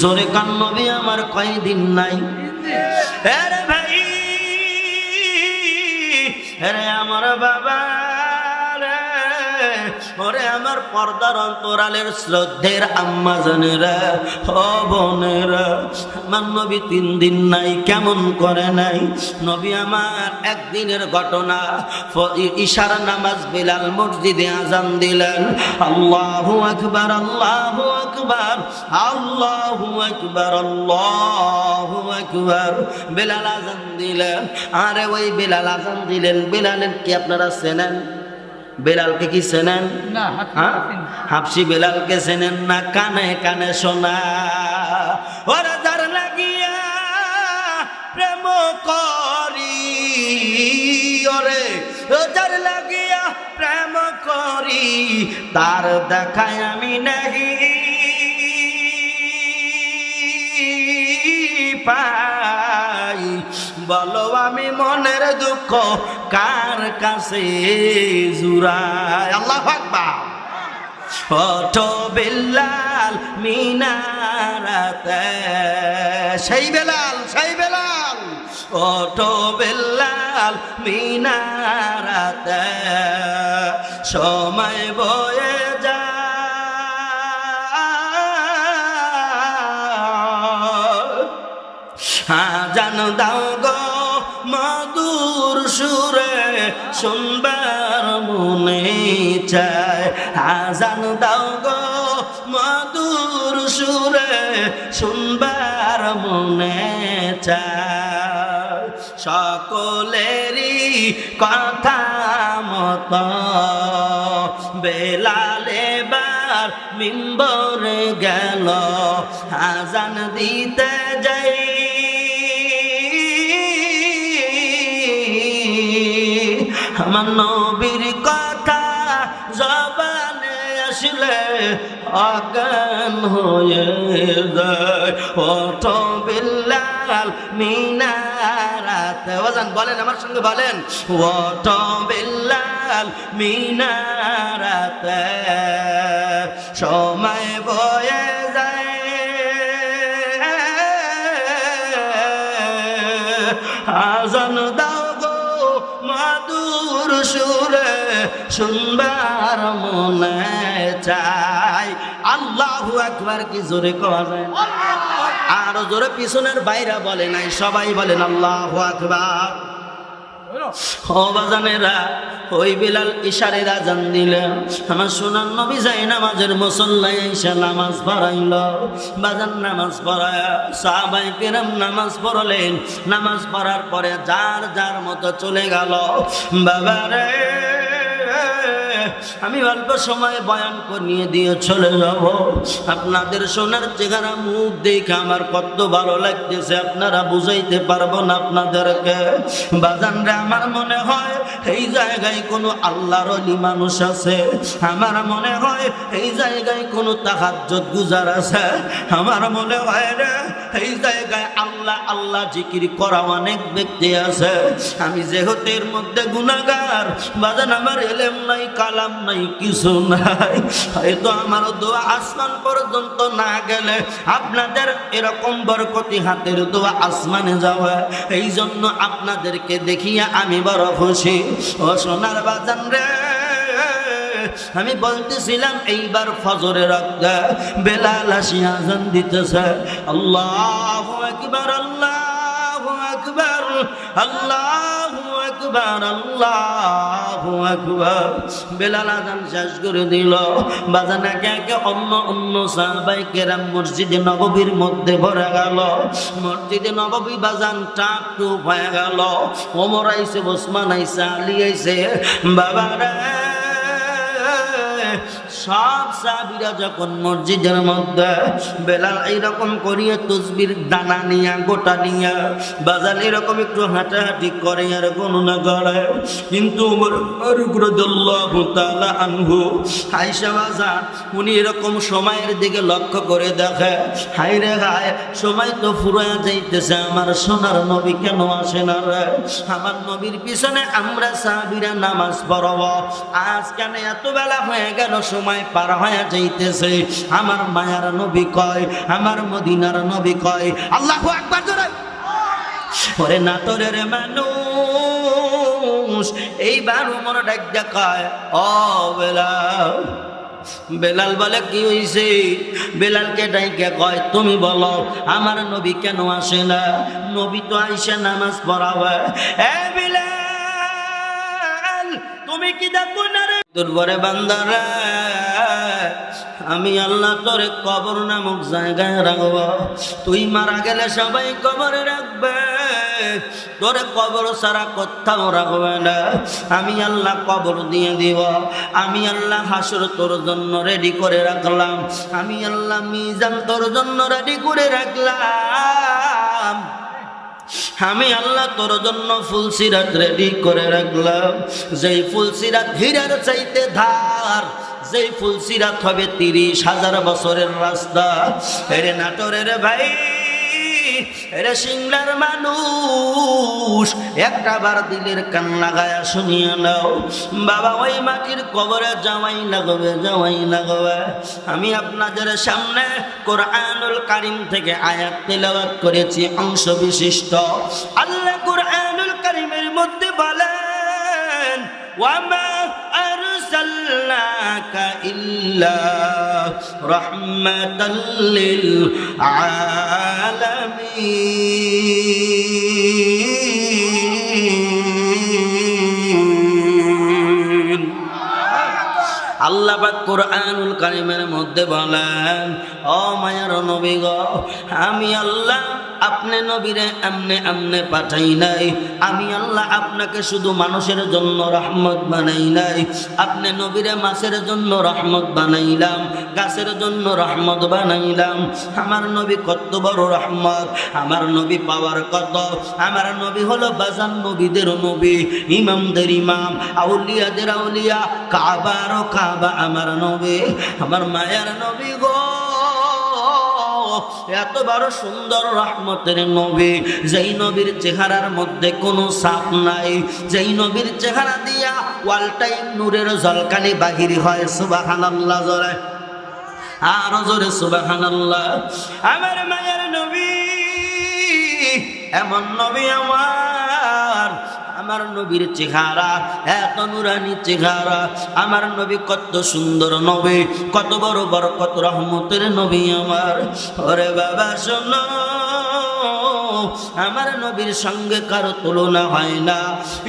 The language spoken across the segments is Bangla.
জোরে কান নবী আমার কয়দিন নাই? আরে ভাই, আরে আমার বাবা রে, ওরে আমার পর্দার অন্তরালের শ্রদ্ধের আম্মা জানেরা, ও বোনেরা, আমার নবী 3 দিন নাই। কেমন করে নাই? নবী আমার একদিনের ঘটনা, ইশার নামাজ বিলাল মসজিদে আজান দিলেন, আল্লাহু আকবার, আল্লাহু আকবার, আল্লাহু আকবার, আল্লাহু আকবার। বিলাল আজান দিলেন। আরে ওই বিলাল আজান দিলেন, বিলালের কি আপনারা চেনেন? বেলালকে কি চেনেন? হাফসি বেলালকে চেনেন না? কানে কানে শোনা, ওরা যার লাগিয়া প্রেম করি, ওরে যার লাগিয়া প্রেম করি, তার দেখায় আমি নাহি পাই। বলো আমি মনের দুঃখ কার কাছে জুড়াই? আল্লাহু আকবার। ওঠো বেলাল মিনারাতে, সেই বেলাল, সেই বেলাল, ওঠো বেলাল মিনারাতে, সময় বয়ে যায়, আজান দাও গো মধুর সুরে, শুনবার মনে চায়, আজান দাও গো মধুর সুরে, শুনবার মনে চায়। সকলেরই কথা মত বেলাল এবার মিম্বরে গেল, আজান দিতে যাই, আমার নবীর কথা জবানে আসলে অজ্ঞান হয়ে যায়। ওঠো বেলাল মিনারাতে, ওজান বলেন আমার সঙ্গে বলেন, ওঠো বেলাল মিনারাতে, সময় বয়ে যায়, আজান দাও গো মধুর সুরে, শুনবার মনে চাই। আল্লাহু আকবার কি জোরে কোয়া যায়? আরো জোরে পিছনের বাইরা বলে নাই, সবাই বলেন আল্লাহু আকবার। ও বাজানেরা, ওই বিলাল ইশারের আজান দিলেন, আমার সোনার নবী যাই নামাজের মুসল্লায় এসে নামাজ পড়াইল। বাজান নামাজ পড়ায় সাহাবায়ে কেরাম নামাজ পড়লেন। নামাজ পড়ার পরে যার যার মতো চলে গেল। বাবারে, আমি অল্প সময় বয়ান করিয়ে দিয়ে চলে যাব। আপনাদের সোনার চেহারা মুখ দেখে আমার কত ভালো লাগতেছে, আপনারা বুঝাইতে পারবো না আপনাদেরকে। বাজানরা, আমার মনে হয় এই জায়গায় কোনো আল্লাহর ওলি মানুষ আছে, আমার মনে হয় এই জায়গায় কোনো তাহাজ্জুদ গুজার আছে, আমার মনে হয় রে এই জায়গায় আল্লাহ আল্লাহ জিকির করা অনেক ব্যক্তি আছে। আমি যেহেতু এর মধ্যে গুনাহগার, বাজান আমার ইলম নাই, কালাম নাই, কিছু নাই, হয়তো আমার দোয়া আসমান পর্যন্ত না গেলে আপনাদের এরকম বরকতি হাতের দোয়া আসমানে যাওয়া। এই জন্য আপনাদেরকে দেখিয়া আমি বড় খুশি। ও সোনার বাজান রে, আমি বলতেছিলাম এইবার ফজরের রাতে বেলাল আসিয়া আযান দিতেছে, আল্লাহু আকবার, আল্লাহু আকবার, আল্লাহু আকবার, আল্লাহু আকবার। বেলাল আযান শেষ করে দিল। বাজান একে একে অন্য সাহাবায়ে কেরাম মসজিদে নববীর মধ্যে ভরে গেল। মসজিদে নববী বাজান টাপ টুপ হয়ে গেল। ওমর আইছে, ওসমান আইছে, আলী আইছে। বাবারে, সব সাহাবীরা যখন মসজিদের মধ্যে বেলাল এইরকম করিয়ে তসবির দানা নিয়া গোটা নিয়া বাজান এরকম একটু হাঁটাহাঁটি করে আর গণনা করে, কিন্তু ওমর ফারুক রাদিয়াল্লাহু তাআলা আনহু আয়েশা বাজান উনি এরকম সময়ের দিকে লক্ষ্য করে দেখে, হায় রে হায়, সময় তো ফুরায়া যাইতেছে, আমার সোনার নবী কেন আসে না রে? আমার নবীর পিছনে আমরা সাহাবীরা নামাজ পড়ব, আজ কেন এত বেলা হয়ে গেল, সময় সময় পার হয়ে যাইতেছে, আমার মায়ার নবী কয়, আমার মদিনার নবী কয়, আল্লাহু আকবার জোরে। ওরে নাটোরের মানুষ এইবার উমর ডাক কয়, ও বেলাল। বেলাল বলে, কি হইছে? বেলালকে ডাইকে কয়, তুমি বলো আমার নবী কেন আসে না? নবী তো আইসা নামাজ পড়াবে। এ বেলাল, তুমি কি দেখো না রে? দুর্বরে বান্দারা, আমি আল্লাহ তোরে কবর নামক জায়গায় রাখব। তুই মারা গেলে সবাই কবরে রাখবে, তোরে কবর ছাড়া কোথাও রাখবে না। আমি আল্লাহ কবর দিয়ে দিব। আমি আল্লাহ হাসর তোর জন্য রেডি করে রাখলাম। আমি আল্লাহ মিজান তোর জন্য রেডি করে রাখলাম। আমি আল্লাহ তোর জন্য ফুলসিরাত রেডি করে রাখলাম। যেই ফুলসিরাত হীরার চাইতে ধার, যেই ফুলসিরাত হবে 30,000 বছরের রাস্তা। এরে নাটোরের ভাই, এরে সিংলার মানুষ, একটা বার দিলের কান লাগায়া শুনিয়া নাও। বাবা, ওই মাটির কবরে যাওয়াই লাগবে, যাওয়াই লাগবে। আমি আপনাদের সামনে কোরআনুল কারীম থেকে আয়াত তেলাওয়াত করেছি, অংশ বিশিষ্ট। আল্লাহ কোরআনুল কারীমের মধ্যে বলেন, ওয়ামা আরসালনাকা ইল্লা রাহমাতাল লিল আলামিন। আল্লাহ পাক কোরআনুল কারীমের মধ্যে বলেন, ও মায়ার নবী গো, আমি আল্লাহ আপনি নবীরে আমনে আমনে পাঠাই নাই। আমি আল্লাহ আপনাকে শুধু মানুষের জন্য রহমত বানাই নাই। আপনি নবীরে মাছের জন্য রহমত বানাইলাম, গাছের জন্য রহমত বানাইলাম। আমার নবী কত বড় রহমত, আমার নবী পাওয়ার কত। আমার নবী হলো বাজান নবীদের নবী, ইমামদের ইমাম, আউলিয়াদের আউলিয়া, কাবার কাবা আমার নবী, আমার মায়ার নবী গো। এত বড় সুন্দর রহমতের নবী, যেই নবীর চেহারার মধ্যে কোনো ছাপ নাই, যেই নবীর চেহারা দিয়া ওয়ালটাই নূরের ঝলকানি বাহির হয়। সুবহানাল্লাহ জোরে, আর জোরে সুবহানাল্লাহ। আমার মায়ের নবী এমন নবী আমার নবীর চেহারা এত নুরানি চেহারা। আমার নবী কত সুন্দর নবী, কত বড় বরকত রহমতের নবী আমার। ওরে বাবা শোনো, আমার নবীর সঙ্গে কারো তুলনা হয় না।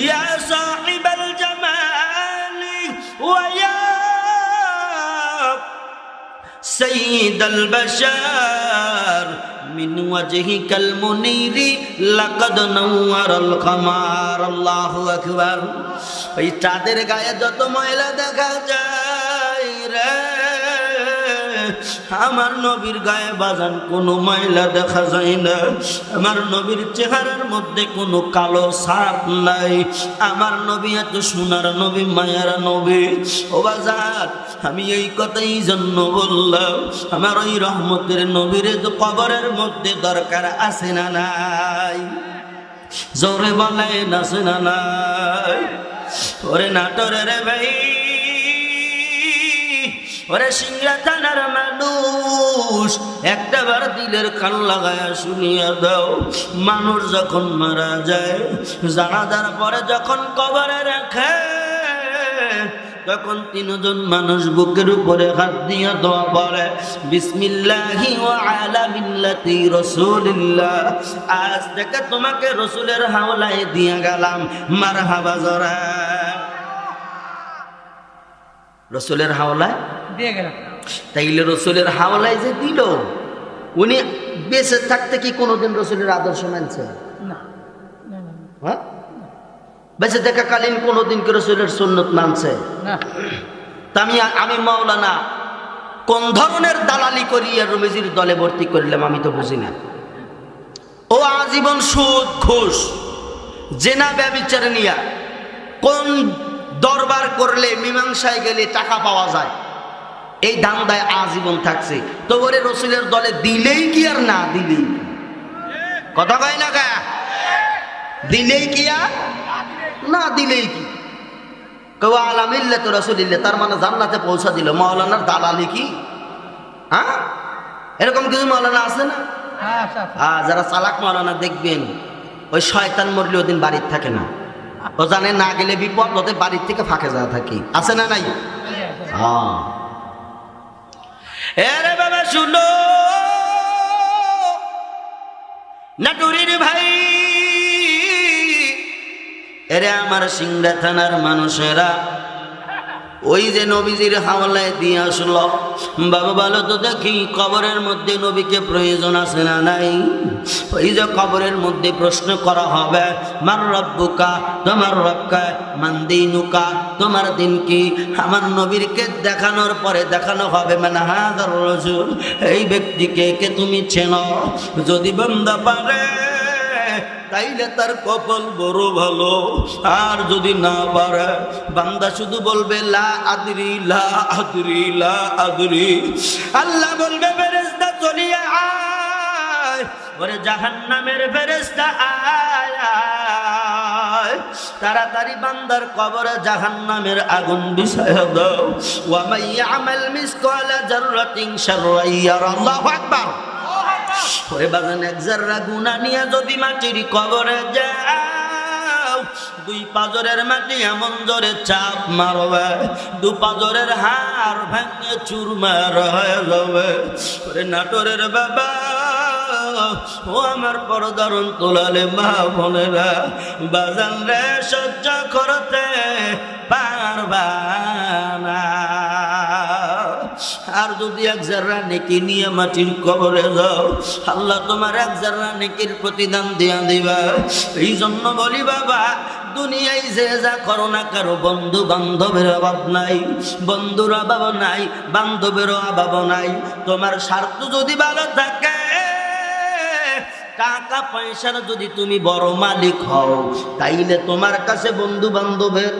ইয়া সাহিবাল জামালি ওয়া ইয়া সাইয়্যিদাল বাশার মিন ওয়াজহিকাল মুনীরি লাকাদ নাওয়ারাল কামার। আল্লাহু আকবার। ওই চাঁদের গায়ে যত ময়লা দেখা যায় রে, আমার নবীর গায়ে বাজান কোনো ময়লা দেখা যায় না। আমার নবীর চেহারার মধ্যে কোনো কালো ছাপ নাই। আমার নবী এত সোনার নবী, মায়ার নবী। ও বাজান, আমি এই কথাই জন্য বললাম, আমার ওই রহমতের নবীর কবরের মধ্যে দরকার আছে না নাই? জোরে বলেন আছে না নাই? ওরে নাটোরের ভাই, ওরে সিংড়া থানার মানুষ, একটা বার দিলের কান লাগায়া শুনিয়া দাও। মানুষ যখন মারা যায়, জানাজার পরে যখন কবরে রাখে, তখন 3 জন মানুষ বুকের উপরে হাত দিয়া দোয়া পড়ে, বিসমিল্লাহি ওয়া আলা মিল্লাতি রাসূলিল্লাহ। আজ থেকে তোমাকে রসুলের হাওলায় দিয়া গেলাম, মারহাবা জোরে। রসুলের হাওলায় দিয়ে গেলাম। তাইলে রসুলের হাওলায় যে দিল, উনি বেঁচে থাকতে কি কোনোদিন রসুলের আদর্শ মানছে না? হ্যাঁ, বেঁচে থাকাকালীন কোনোদিন কি রসুলের সুন্নত মানছে না? তা আমি মাওলানা কোন ধরনের দালালি করিয়া রমেজির দলে ভর্তি করলাম আমি তো বুঝি না। ও আজীবন সুদ ঘুষ জেনা ব্যভিচার নিয়া কোন দরবার করলে মীমাংসায় গেলে টাকা পাওয়া যায়, এই ধান্দায় আজীবন থাকছে। তো ওরে রসুলের দলে দিলেই কি আর না দিলেই, কথা কয় না গা, দিলেই কি আর না দিলেই কি? কেউ আলামিল্লা তো রসুলিল্লা, তার মানে জান্নাতে পৌঁছা দিল। মাওলানার দালালি কি? হ্যাঁ, এরকম কিছু মাওলানা আছে না? যারা চালাক মাওলানা দেখবেন, ওই শয়তান মরলে ওদিন বাড়ির থাকে না, ও জানে না গেলে বিপদ, ওদের বাড়ির থেকে ফাঁকে যাওয়া থাকি। আছে না নাই? হ্যাঁ। এরে বাবা শুনো, নাটুরির ভাই, এরে আমার সিংড়া থানার মানুষেরা, ওই যে নবীজির হাওলায় দিয়ে আসলো, বাবা বলো তো দেখি কবরের মধ্যে নবীকে প্রয়োজন আছে না নাই? ওই যে কবরের মধ্যে প্রশ্ন করা হবে, মার রব্বুকা, তোমার রবকা, মান দীনুকা, তোমার দিন কি? আমার নবীরকে দেখানোর পরে দেখানো হবে মানে হাজার রাসূল, এই ব্যক্তিকে কে তুমি চেনো? যদি বান্দা পারে তাইলে তার কপাল বড় ভালো, আর যদি না পারে বান্দা শুধু বলবে লা আদরি লা আদরি লা আদরি। আল্লাহ বলবে ফেরেশতা চলিয়ে আয়, ওরে জাহান্নামের ফেরেশতা আয় আয়, তাড়াতাড়ি বান্দার কবরে জাহান্নামের আগুন বিছায়া দাও। ওয়া মান ইয়ামাল মিসকালা যাররাতিন শাররান ইয়ারা। আল্লাহু আকবার। ওরে বাজান, এক জাররা গুনাহ নিয়ে যদি মাটির কবরে যাও, দুই পাজরের মাটি এমন জোরে চাপ মারবে, দু পাজরের হাড় ভেঙে চুরমার হয়ে যাবে। ওরে নাটোরের বাবা, ও আমার পরদারণ তোলালে মা বোনেরা, বাজান রে সহ্য করতে পারবা না। আর যদি এক জাররা নেকি নিয়ে মাটির কবরে যাও, আল্লাহ তোমার এক জাররা নেকির প্রতিদান দিয়া দিবা। এই জন্য বলি বাবা, দুনিয়ায় যে যা করো না কারো, বন্ধু বান্ধবের অভাব নাই, বন্ধুর অভাব নাই, বান্ধবের অভাব নাই। তোমার স্বার্থ যদি ভালো থাকে, টাকা পয়সার যদি তুমি বড় মালিক হও, তাইলে তোমার কাছে বন্ধু বান্ধবের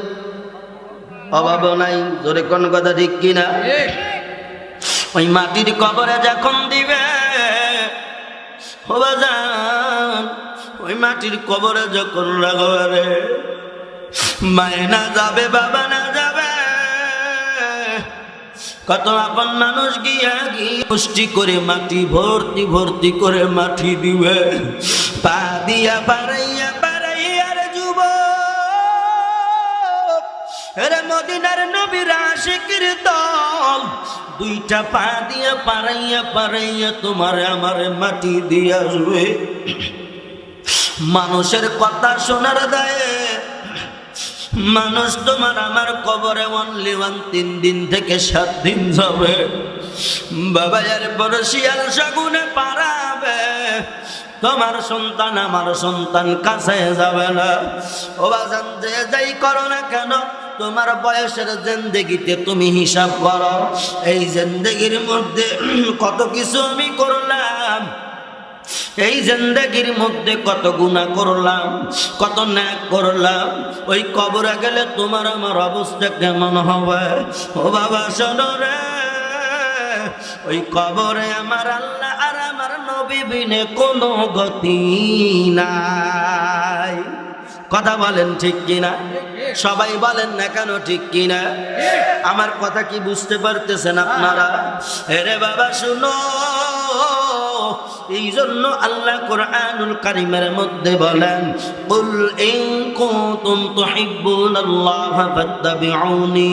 অভাব নাই। জোরে কোন কথা ঠিক কিনা? ওই মাটির কবরে যখন দিবে ও বাজান, ওই মাটির কবরে যখন রাখবে, মায়ে না যাবে, বাবা না যাবে, কত আপন মানুষ গিয়া পুষ্টি করে মাটি ভর্তি ভর্তি করে মাটি দিবে, পা দিয়া পারাইয়া পারাইয়া রে যুবক, রে মদিনার নবীর আশিকের দল, দুইটা পা দিয়া পারাইয়া পারাইয়া তোমার আমার মাটি দিয়া আসবে। মানুষের কথা শোনার দায়ে মানুষ তোমার আমার কবরে অনলি 3 দিন থেকে 7 দিন যাবে। বাবা এর পরে শিয়াল শাগুনে পারাবে, তোমার সন্তান আমার সন্তান কাছে যাবে না। ও বাজান, যে যাই করো না কেন, তোমার বয়সের জিন্দেগিতে তুমি হিসাব করো, এই জিন্দেগির মধ্যে কত কিছু আমি করলাম, এই জিন্দেগির মধ্যে কত গুনাহ করলাম, কত ন্যাক করলাম। ওই কবরে গেলে তোমার আমার অবস্থা কেমন হবে? ও বাবা শোনো রে, ওই কবরে আমার আল্লাহ আর আমার নবী বিনে কোনো গতি নাই। কথা বলেন ঠিক কিনা? সবাই বলেন না কেন ঠিক কিনা? আমার কথা কি বুঝতে পারতেছেন আপনারা? আরে বাবা শুনো, এই জন্য আল্লাহ কোরআনুল কারীমের মধ্যে বলেন, কুল ইন কুনতুম তুহিব্বুনাল্লাহ ফাত্তাবিউনি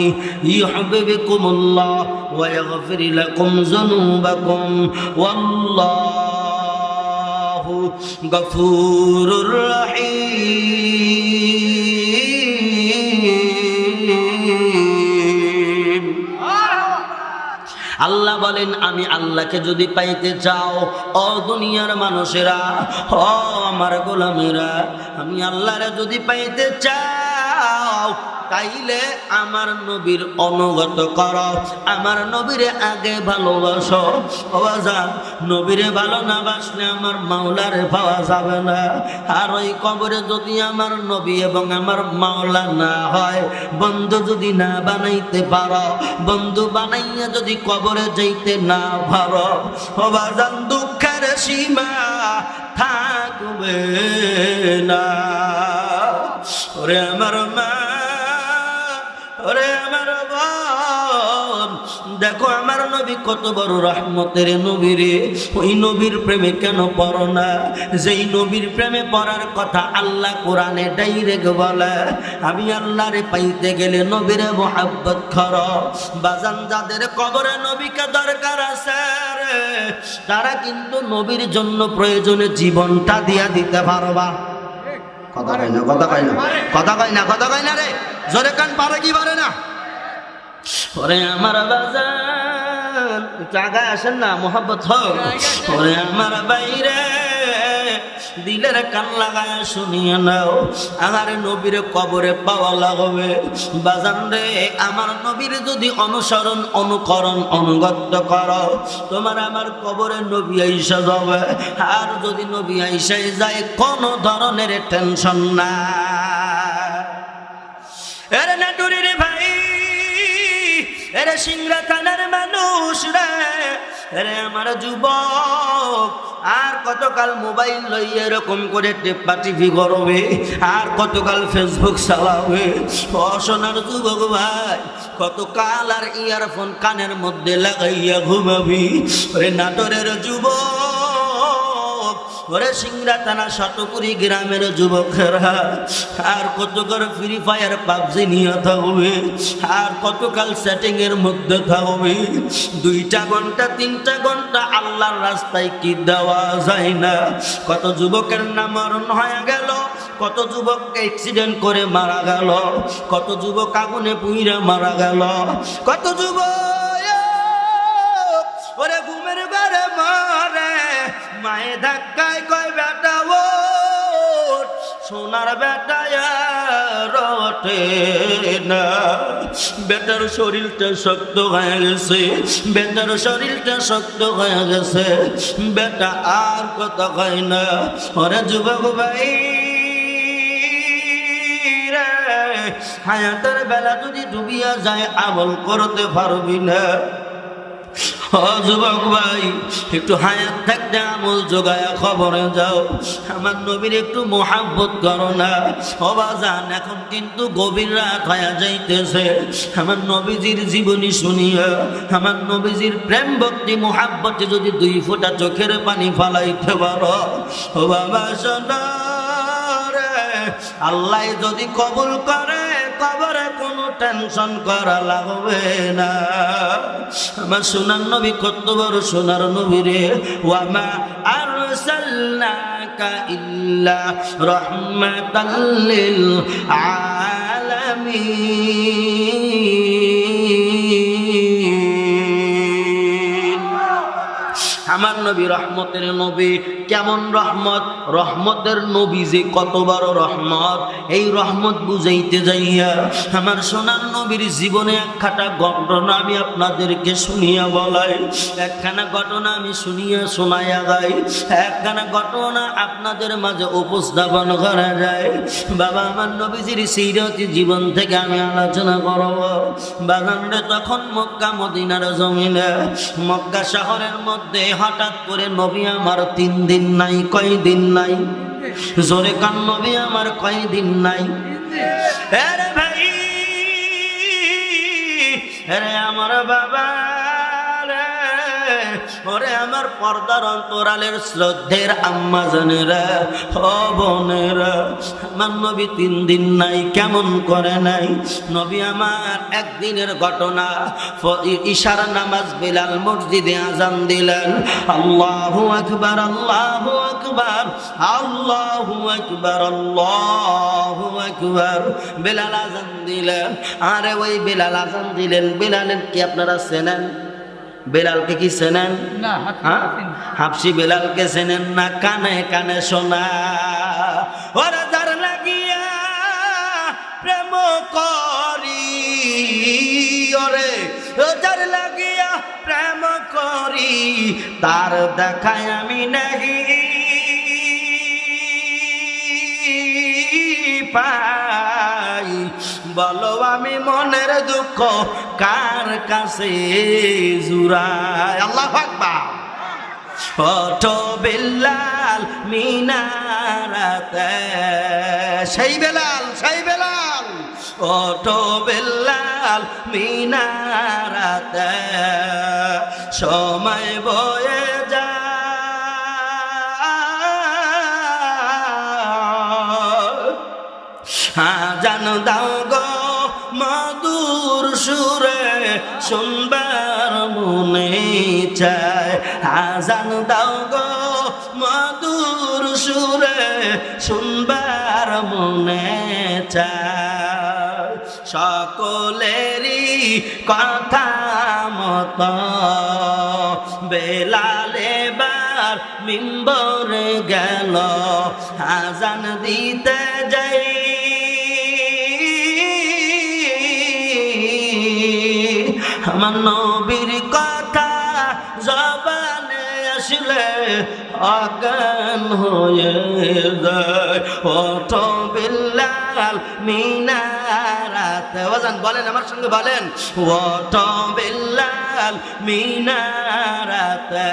ইউহিব্বুকুমুল্লাহ ওয়া ইয়াগফির লাকুম যুনুবাকুম ওয়াল্লাহু গফুরুর রহিম। আল্লাহ বলেন, আমি আল্লাহকে যদি পাইতে চাও, ও দুনিয়ার মানুষেরা, ও আমার গোলামেরা, আমি আল্লাহরে যদি পাইতে চাও, তাইলে আমার নবীর অনুগত করো, আমার নবীরে আগে ভালোবাসো। ও বাজান, নবীরে ভালো না বাসলে আমার মাওলারে পাওয়া যাবে না। আর ওই কবরে যদি আমার নবী এবং আমার মাওলা না হয়, বন্ধু যদি না বানাইতে পারো, বন্ধু বানাইয়া যদি কবরে যাইতে না পারো, ও বাজান, দুঃখের সীমা থাকবে না। ওরে আমার মা, ও দেখো আমার নবী কত বড় রহমতের নবী রে, ওই নবীর প্রেমে কেন পড়ো না? যেই নবীর প্রেমে পড়ার কথা আল্লাহ কোরআনে ডাইরেক্ট বলে, আমি আল্লাহরে পাইতে গেলে নবীরে মোহাব্বত করো। বাজান, যাদের কবরে নবীকে দরকার আছে রে, তারা কিন্তু নবীর জন্য প্রয়োজনে জীবনটা দিয়া দিতে পারবা। কথা কয় না, কথা কয় না, কথা কয় না, কথা কয় না রে, জোরে কান পারে কি পারে না? ওরে আমার বাজান, জায়গায় আসেন না, মোহাব্বত হোক। ওরে আমার বাইরে দিলের কান লাগায় শুনিয়ে নাও, আমার নবীর কবরে পাওয়া লাগবে। বাজান রে, আমার নবীর যদি অনুসরণ, অনুকরণ, অনুগত্য করো, তোমার আমার কবরে নবী আইসা যাবে। আর যদি নবী আইসাই যায়, কোনো ধরনের টেনশন না। এরে নাটুরি রে ভাই, এরে সিংড়া থানার মানুষ রে, এরে আমার যুবক, আর কতকাল মোবাইল লইয়া এরকম করে টেপা টিভি করবে, আর কতকাল ফেসবুক চালাবে? অসনার যুবক ভাই, কতকাল আর ইয়ারফোন কানের মধ্যে লাগাইয়া ঘুমাবি? ওরে নাটোরের যুবক, ওরে সিংড়া থানা শতপুরি গ্রামের যুবকেরা, আর কতকাল ফ্রি ফায়ার পাবজি নিয়ে থাকবে, আর কতকাল সেটিং এর মধ্যে থাকবে? 2টা ঘন্টা 3টা ঘন্টা আল্লাহর রাস্তায় কি দেওয়া যায় না? কত যুবকের নাম মরণ হয়ে গেল, কত যুবক অ্যাক্সিডেন্ট করে মারা গেল, কত যুবক আগুনে পুইরা মারা গেল, কত যুবক ওরে ঘুমের ঘরে মরে, মায়ে ধাক্কায় কয় বেটা ওঠ, সোনার বেটা রটে না। বেটার শরীরটা শক্ত হয়ে গেছে, বেটার শরীরটা শক্ত হয়ে গেছে, বেটা আর কথা কয় না। ওরে যুবক ভাই রে, হায়াতের বেলা যদি ডুবিয়া যায়, আমল করতে পারবি না। ও যুবক ভাই, একটু হায়াত থাকতে আমল জোগায়া খবরে যাও, আমার নবীর একটু মোহাব্বত করো না। ও বাজান, এখন কিন্তু গভীর রাত হয়ে যাইতেছে, আমার নবীজির জীবনী শুনিয়া, আমার নবীজির প্রেম ভক্তি মোহাব্বতে যদি 2 ফোঁটা চোখের পানি ফালাইতে পারো, ও বাবা শোনো রে, আল্লাহ যদি কবুল করে, কবরে কোনো টেনশন করা লাগবে না। আমার সোনার নবী কত বড় সোনার নবী রে, ওয়ামা আরসালনাকা ইল্লা রাহমাতাল লিল আলামিন। আমার নবী রহমতের নবী। কেমন রহমত? রহমতের নবী যে কত বড় রহমত, এই রহমত বুঝাইতে যাইয়া আমার সোনার নবীর জীবনে একখানা ঘটনা আমি আপনাদেরকে শুনিয়া বলাই, একখানা ঘটনা আমি শুনিয়া শোনাইয়া গাই, একখানা ঘটনা আপনাদের মাঝে উপস্থাপন করা যায়। বাবা, আমার নবীজির সিরতি জীবন থেকে আমি আলোচনা করব। বাগানরে তখন মক্কা মদিনার জমিনে, মক্কা শহরের মধ্যে হঠাৎ করে নবী আমার 3 দিন নাই। কয়দিন নাই? জোরে কান, নবী আমার কয়দিন নাই? আরে ভাই, আরে আমার বাবা রে, ওরে আমার পর্দার অন্তরালের শ্রদ্ধের আম্মা জানেরা, ও বোনেরা, আমার নবী 3 দিন নাই। কেমন করে নাই? নবী আমার একদিনের ঘটনা, ইশার নামাজ বিলাল মসজিদে আজান দিলেন, আল্লাহু আকবার, আল্লাহু আকবার, আল্লাহু আকবার, আল্লাহু আকবার। বিলাল আজান দিলেন। আরে ওই বিলাল আজান দিলেন, বিলালের কি আপনারা চেনেন? বেলালকে কি চেনেন? হাফসি বেলালকে চেনেন না? কানে কানে শোনা, ওরে যার লাগিয়া প্রেম করি, ওরে যার লাগিয়া প্রেম করি, তার দেখায় আমি নাহি পাই। বলো আমি মনের দুঃখ কার কাছে জুড়াই? আল্লাহু আকবার। ওঠো বেলাল মিনারাতে, সেই বেলাল, সেই বেলাল। ওঠো বেলাল বেলাল মিনারাতে সময় বয়ে আজান দাও গো মধুর সুরে শুনবার মনে চায় আজান দাও গো মধুর সুরে শুনবার মনে চায় সকলেরই কথা মতো বেলাল এবার মিম্বরে গেল আজান দিতে যাই আমার নবীর কথা জবানে আসলে অজ্ঞান হয়ে যায় ওঠো বেলাল মিনারাতে ওয়াজান বলেন আমার সঙ্গে বলেন ওঠো বেলাল মিনারাতে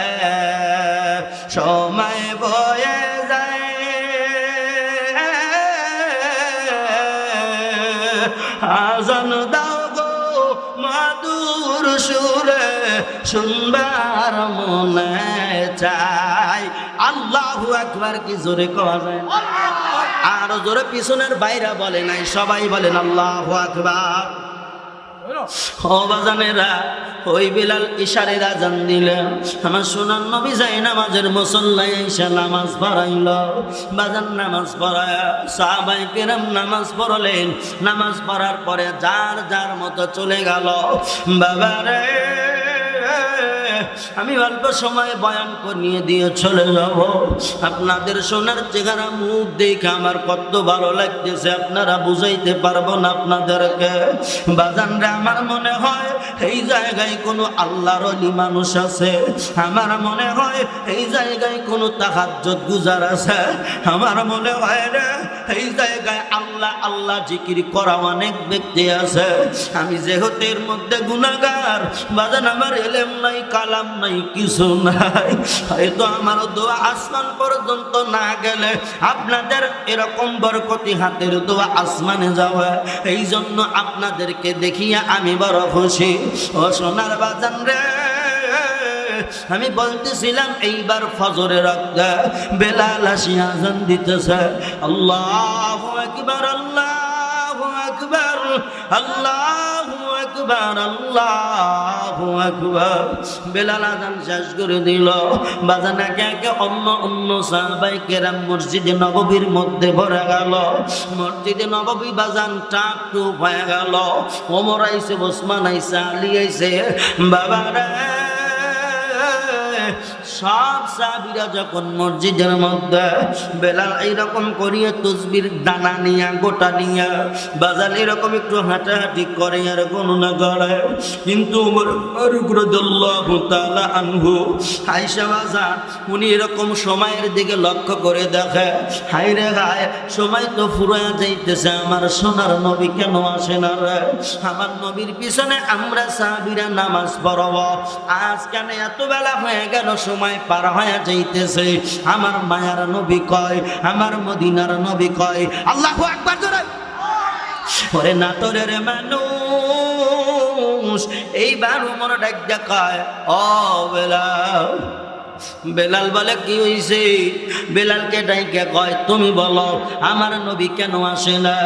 সময় বয়ে যায় আজান দাও গো মধুর সুরে শুনবার মনে চাই আল্লাহু আকবার কি জোরে কোয়া যায় আরো জোরে পিছনের বাইরা বলে নাই সবাই বলেন আল্লাহু আকবার ও বাজানেরা ওই বেলাল ইশারের আজান দিলেন আমার সোনার নবী যায় নামাজের মুসল্লায় এসে নামাজ পড়াইল বাজান নামাজ পড়ায় সাহাবায়ে কেরাম নামাজ পড়লেন নামাজ পড়ার পরে যার যার মতো চলে গেল বাবারে আমি অল্প সময় বয়ান করিয়ে দিয়ে চলে যাব আপনাদের সোনার চেহারা মুখ দেখে আমার কত ভালো লাগতেছে আপনারা বুঝাইতে পারবো না আপনাদেরকে বাজানরা আমার মনে হয় এই জায়গায় কোনো আল্লাহর ওলি মানুষ আছে আমার মনে হয় এই জায়গায় কোনো তাহাজ্জুদ গুজার আছে আমার মনে হয় রে এই জায়গায় আল্লাহ আল্লাহ জিকির করা অনেক ব্যক্তি আছে আমি যেহেতু এর মধ্যে গুনাহগার বাজান আমার ইলম নাই কালাম নাই কিছু নাই হয়তো আমার দোয়া আসমান পর্যন্ত না গেলে আপনাদের এরকম বরকতি হাতের দোয়া আসমানে যাওয়া এই জন্য আপনাদেরকে দেখিয়া আমি বড় খুশি ও সোনার বাজান রে আমি বলতেছিলাম এইবার ফজরের রাতে বেলাল আসিয়া আযান দিতেছে আল্লাহু আকবার আল্লাহু আকবার আল্লাহু আকবার আল্লাহু আকবার বেলাল আযান শেষ করে দিল বাজান একে একে অন্য সাহাবায়ে কেরাম মসজিদে নববীর মধ্যে ভরে গেল মসজিদে নববী বাজান টাপ টুপ হয়ে গেল ওমর আইছে ওসমান আইছে আলী আইছে বাবারে সব সাহাবীরা যখন মসজিদের মধ্যে বেলাল এইরকম করিয়ে তসবির দানা নিয়া গোটা নিয়া বাজান এরকম একটু হাঁটাহাঁটি করে আর গণনা করে কিন্তু ওমর ফারুক রাদিয়াল্লাহু তাআলা আনহু আয়েশা বাজান উনি এরকম সময়ের দিকে লক্ষ্য করে দেখে হায় রে হায় সময় তো ফুরায়া যাইতেছে আমার সোনার নবী কেন আসে না রে আমার নবীর পিছনে আমরা সাহাবীরা নামাজ পড়ব আজ কেন এত বেলা হয়ে গেল সময় পার হয়ে যাইতেছে আমার মায়ার নবী কয় আমার মদিনার নবী কয় আল্লাহু আকবার জোরে ওরে নাটোরের মানুষ এইবার ওমর ডাক কয় ও বেলাল বেলাল বলে কি হইছে বেলালকে ডাইকে কয় তুমি বলো আমার নবী কেন আসে না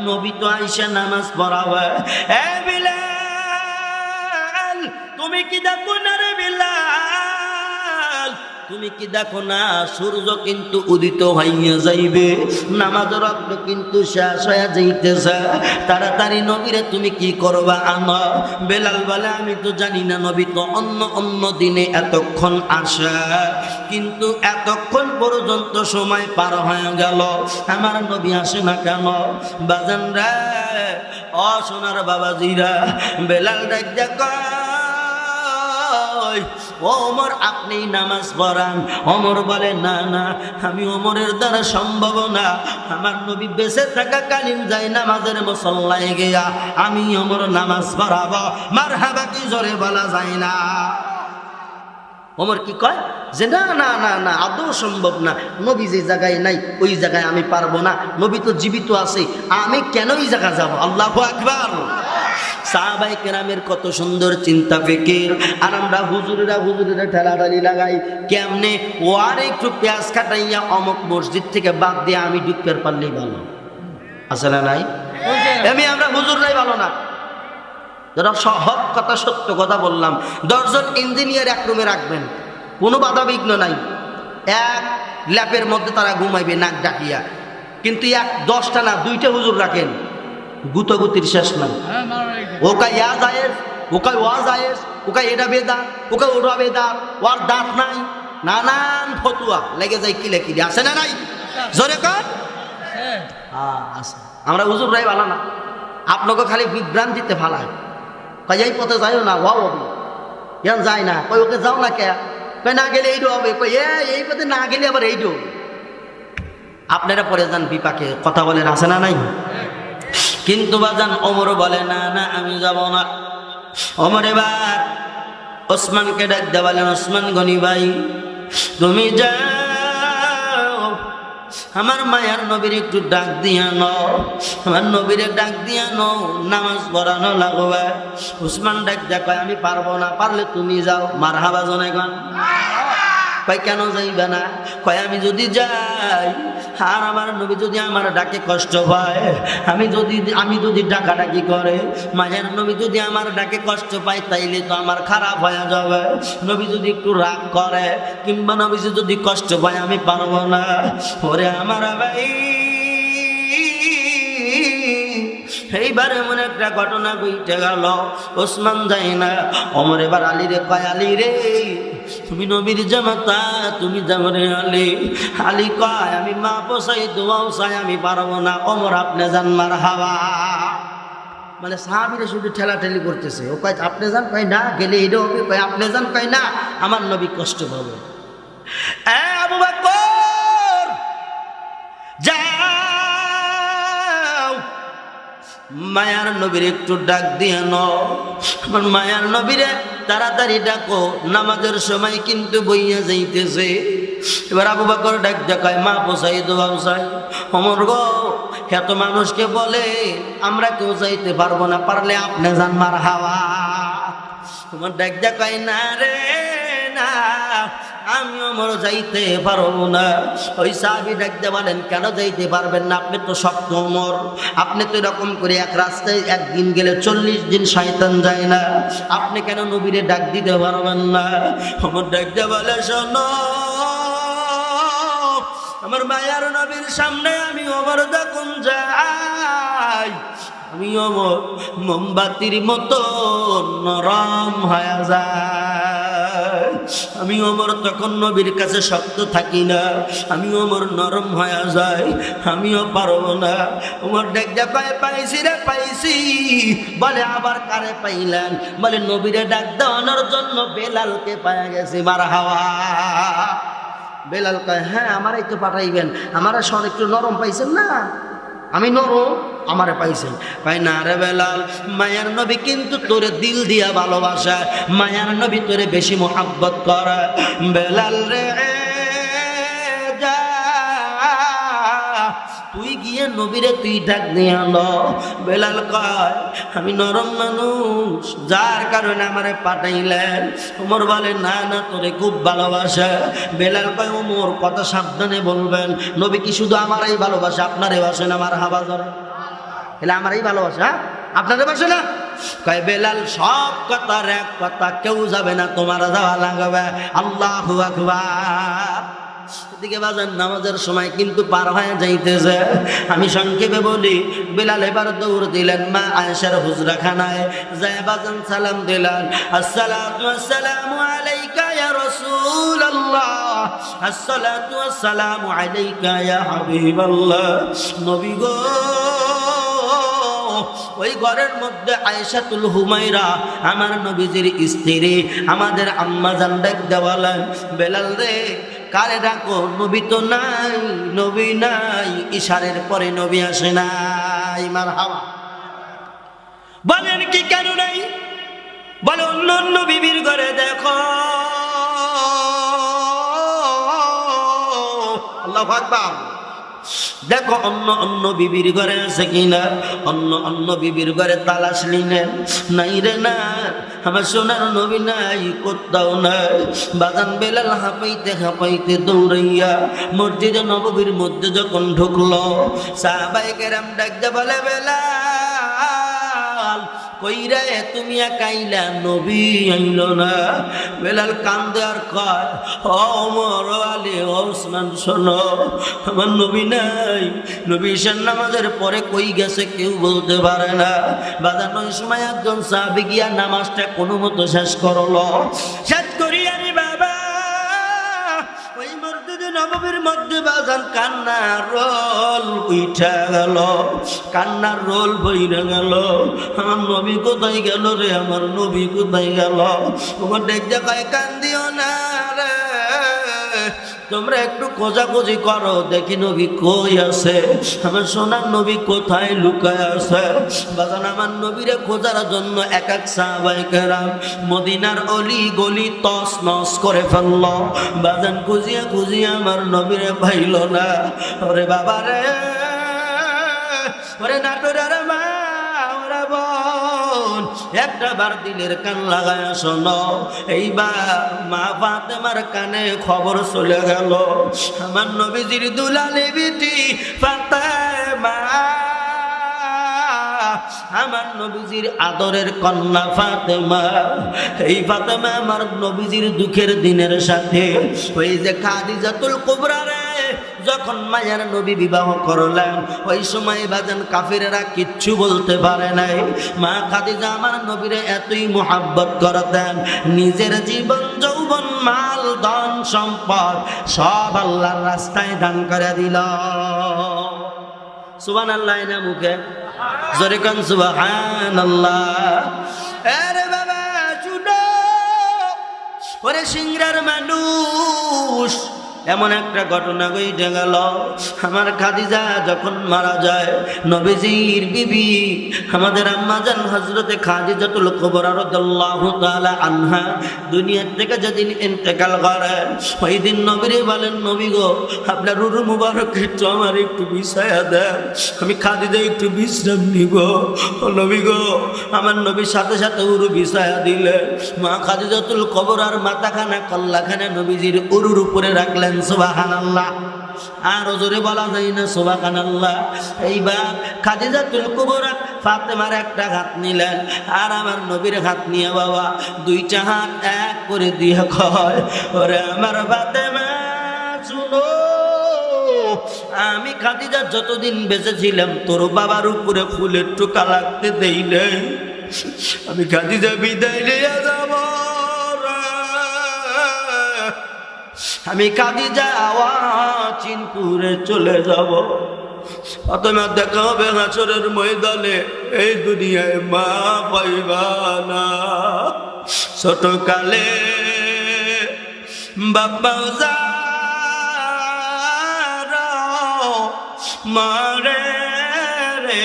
নবী তো আইসা নামাজ পড়াবে এ বেলাল তুমি কি দেখো না রে বেলাল তুমি কি দেখো না সূর্য কিন্তু উদিত হইয়া যাইবে নামাজের রক্ত কিন্তু শেষ হয়ে যাইতেছে তাড়াতাড়ি নবীরে তুমি কি করবা আনো বেলাল বলে আমি তো জানি না নবী তো অন্য দিনে এতক্ষণ আসে কিন্তু এতক্ষণ পর্যন্ত সময় পার হয়ে গেল আমার নবী আসে না কেন বাজান রে ও সোনার বাবাজিরা বেলাল ডাক কয় ও ওমর আপনি নামাজ পড়ান ওমর বলে না না আমি ওমরের দ্বারা সম্ভব না আমার নবী বেঁচে থাকাকালীন যাই নামাজের মুসল্লায় গিয়া আমি ওমর নামাজ পড়াবো মারহাবা কি জোরে বলা যায় না ওমর কি কয় যে না না না না আদৌ সম্ভব না নবী যে জায়গায় নাই ওই জায়গায় আমি পারবো না নবী তো জীবিত আছে আমি কেন ওই জায়গা যাবো আল্লাহু আকবার সাহাবায়ে কেরামের কত সুন্দর চিন্তা ফিকির। আর আমরা হুজুরেরা ঠেলাঠালি লাগাই কেমনে, ও আর একটু পেঁয়াজ কাটাইয়া অমুক মসজিদ থেকে বাদ দিয়ে আমি ঢুকতে পারলেই ভালো। আছে না নাই? আমরা হুজুররাই ভালো না, যারা সহজ কথা সত্য কথা বললাম। 10 জন ইঞ্জিনিয়ার এক রুমে রাখবেন, কোনো বাধা বিঘ্ন নাই, এক ল্যাপের মধ্যে তারা ঘুমাইবে নাক ডাকিয়া। কিন্তু 10টা না 2টা হুজুর রাখেন, গুতগুতির শেষ নাই। ওকা ইয়া জায়েজ, ওকা ওয়া জায়েজ, ওকা এটা বেদাত, ওকা ওটা বেদাত, ওর দাঁত নাই, নানান ফতুয়া লেগে যায় কিলে কিলে। আছে না নাই? জোরে কর। আছে। আমরা হুজুররাই ভালো না, আপনাকে খালি বিভ্রান্তিতে ফালায়। কয় এই পথে যাইও না, ওয়াও হবে ইয়ান যায় না। কই ওকে যাও না কে? কই না গেলে এইটা হবে। কই এই পথে না গেলে আবার এইটা হবে। আপনারা পরে যান বিপাকে, কথা বলেন। আছে না নাই? কিন্তু বাজান ওমর বলে না না আমি যাব না। ওমর এবার ওসমানকে ডাক দিয়ে বলেন, ওসমান গনি ভাই তুমি যাও, আমার মায়ার নবীর একটু ডাক দিয়া নাও, আমার নবীরে ডাক দিয়া নাও, নামাজ পড়ানো লাগবে। ওসমান ডাক দিয়া কয় আমি পারবো না, পারলে তুমি যাও। মারহাবা জনে গান। কয় কেন যাইবে না? কয় আমি যদি যাই আর আমার নবী যদি আমার ডাকে কষ্ট পায়, আমি যদি ডাকাডাকি করে, মায়ের নবী যদি আমার ডাকে কষ্ট পায়, তাইলে তো আমার খারাপ হয়ে যাবে। নবী যদি একটু রাগ করে কিংবা নবী যদি কষ্ট পায়, আমি পারবো না। ওরে আমার ভাই, এইবার এমন একটা ঘটনা ঘটে গেল, ওসমান যায় না। ওমর এবার আলী রে কয়, আলী রে তুমি নবীর জামাতা, তুমি যাও রে আলী। আলী কয় আমি মা পোষাই দোয়াও চাই, আমি পারবো না। ওমর আপনি যান। মারহাবা। মানে সাহাবীরা শুধু ঠেলাঠেলি করতেছে। ও কয় আপনি যান, কয় না গেলে এটা হবে। কয় আপনি যান, কয় না আমার নবী কষ্ট পাবে। আবু বকর যাও, মায়ার নবীর একটু ডাক দিয়ে নাও, আমার মায়ার নবীরে তাড়াতাড়ি ডাকো, নামাজের সময় কিন্তু বইয়া যাইতেছে। এবার আবু বকর ডাক দেখায়, মা পোষাই দোয়া চাই। ওমর গো, এত মানুষকে বলে আমরা কেউ যাইতে পারবো না, পারলে আপনি যান। মারহাবা। তোমার ডাক দেখায়, না রে না, আমি ওমর যাইতে পারবো না। ওই সাহাবী ডাকতে বলেন, কেন যাইতে পারবেন না? আপনি তো শক্ত ওমর, আপনি তো এরকম করে এক রাস্তায় একদিন গেলে 40 দিন শয়তান যায় না, আপনি কেন নবীরে ডাক দিতে পারবেন না? ওমর ডাকতে বলে, শোনো আমার মায়ার নবীর সামনে আমি ওমর যখন যাই, আমি ওমর মোমবাতির মতো নরম হয়ে যায়। আমি ওমর তখন নবীর কাছে শক্ত থাকি না, আমি ওমর নরম হয়ে যায়, আমিও পারবো না। ওমর ডাক পায়, পাইছি রে পাইছি। বলে আবার কারে পাইলেন? বলে নবীরে ডাক দেওয়ানোর জন্য বেলালকে পাওয়া গেছে। মারহাবা। বেলাল কয়, হ্যাঁ আমারই তো পাঠাইবেন, আমার সর একটু নরম পাইছেন না? আমি নরম, আমারে পাইছেন। কয় না রে বেলাল, মায়ার নবী কিন্তু তোরে দিল দিয়া ভালোবাসা, মায়ার নবী তোরে বেশি মোহাব্বত করে। বেলাল রে যা, তুই গিয়ে নবীরে তুই ডাক দিয়ে আনো। বেলাল কয়, আমি নরম মানুষ, যার কারণে আমারে পাঠাইলেন। ওমর বলে, না না তোরে খুব ভালোবাসে। বেলাল কয়, ওমর কথা সাবধানে বলবেন, নবী কি শুধু আমারই ভালোবাসে, আপনারে বাসে না? আমার হাবা ধরে এলে আমারই ভালোবাসা, আপনারে বাসে না? কয় বেলাল, সব কথার এক কথা, কেউ যাবে না, তোমার যাওয়া লাগবে। আল্লাহু আকবার। দিকে বাজার নামাজের সময় কিন্তু পার হয়ে যাইতেছে। আমি সংক্ষেপে বলি, বেলাল এবার দৌড় দিলেন মা আয়েশার হুজরাখানায়, যায় বাজান সালাম দিলেন, আসসালাতু আসসালামু আলাইকা ইয়া রাসূলুল্লাহ, আসসালাতু আসসালামু আলাইকা ইয়া হাবিবাল্লাহ। নবী গো, ওই ঘরের মধ্যে আয়েশাতুল হুমায়রা আমার নবীজির স্ত্রী, আমাদের আম্মা জান ডাক দেওয়ালেন, বেলাল রে কারে ডাকো? নবী তো নাই, নবী নাই, ইশারের পরে নবী আসে নাই। মারহাবা। বলেন কি কেন নাই? বলে অন্য অন্য বিবির ঘরে দেখো। আল্লাহু আকবার। দেখো অন্য অন্য বিবির ঘরে আছে কিনা, অন্য অন্য বিবির ঘরে তালাশ নিলেন, নাই রে না, আমার সোনার নবী নাই, কোথাও নাই। বাজান বেলাল হাঁপাইতে হাঁপাইতে দৌড়াইয়া মসজিদে নববীর মধ্যে যখন ঢুকলো, সাহাবায়ে কেরাম ডাকতে বলে, বেলাল কইরা তুমি একাইলা, নবী আইলো না। বেলাল কান্দে আর কয়, ও ওমর, ও আলী, ও ওসমান, শোনো, আমার নবী নাই। নবী ঈশার নামাজের পরে কই গেছে কেউ বলতে পারে না। বাজানো ওই সময় একজন সাহাবী গিয়া নামাজটা কোনো মতো শেষ করলো। শেষ করিয়া রে বাবা ওই মসজিদে নববীর মধ্যে বাজান কান্নার রোল উঠা গেল, কান্নার রোল বইরা গেল। আমার নবী কোথায় গেল রে, আমার নবী কোথায় গেল? তোমার দেখ দেখায় কান্দিও না রে, তোমরা একটু খোঁজাখুঁজি করো, দেখি নবী কই আছে, আমার সোনার নবী কোথায় লুকায় আছে। বাজান আমার নবীরে খোঁজার জন্য এক এক সাহাবায়ে কেরাম মদিনার অলি গলি তস নস করে ফেলল। বাজান খুঁজিয়া খুঁজিয়া আমার নবীরে পাইল না। ওরে বাবা রে, ওরে নাটোরের মা, ওরে বোন, একটা বার দিলের কান লাগায় শোনো। এইবার মা ফাতেমার কানে খবর চলে গেল, আমার নবীজির দুলালি বিটি ফাতেমা, আমার নবীজির আদরের কন্যা ফাতেমা, এই ফাতেমা আমার নবীজির দুঃখের দিনের সাথে ওই যে খাদিজাতুল কুবরা রে যখন মায়ের নবী বিবাহ করলেন, ওই সময় বাজান কাফিরেরা কিচ্ছু বলতে পারে নাই। মা খাদিজা আমার নবীরে এতই মোহাব্বত করতেন, নিজের জীবন যৌবন মাল ধন সম্পদ সব আল্লাহর রাস্তায় দান করে দিল। সুবহানাল্লাহ না মুখে জোরে কান সুবহানাল্লাহ। আরে বাবা শুনো, ওরে সিংড়ার মানুষ, এমন একটা ঘটনা ঘটে গেল। আমার খাদিজা যখন মারা যায়, নবীজির বিবি আমাদের আম্মাজান হযরতে খাদিজাতুল কুবরা রাদিয়াল্লাহু তাআলা আনহা দুনিয়া থেকে যেদিন ইন্তেকাল করেন, ওই দিন নবীরে বলেন, নবী গো আপনার রুরু মুবারক একটু আমার একটু বিছায়া দেন, আমি খাদিজা একটু বিশ্রাম নিব। ও নবী গো, আমার নবীর সাথে সাথে উরু বিছায়া দিলে। মা খাদিজাতুল কুবরার মাথাখানা কল্লাখানা নবীজির উরুর উপরে রাখলেন। সুবহানাল্লাহ, আর জোরে বলা যায় না সুবহানাল্লাহ। এইবার খাদিজাতুল কুবরা ফাতেমার একটা হাত নিলেন, আর আমার নবীর হাত নিয়ে বাবা দুইটা হাত এক করে দিয়ে কয়, ওরে আমার ফাতেমা শুনো, আমি খাদিজা যতদিন বেঁচে ছিলাম তোর বাবার উপরে ফুলের টোকা লাগতে দেই নাই, আমি খাদিজা বিদায় নিয়ে যাব, আমি খাদিজা চিনপুরে চলে যাব। ফাতেমা দেখা হবে হাসরের ময়দানে, এই দুনিয়ায় মা পাইবা না। ছোট কালে বাবা মারে রে,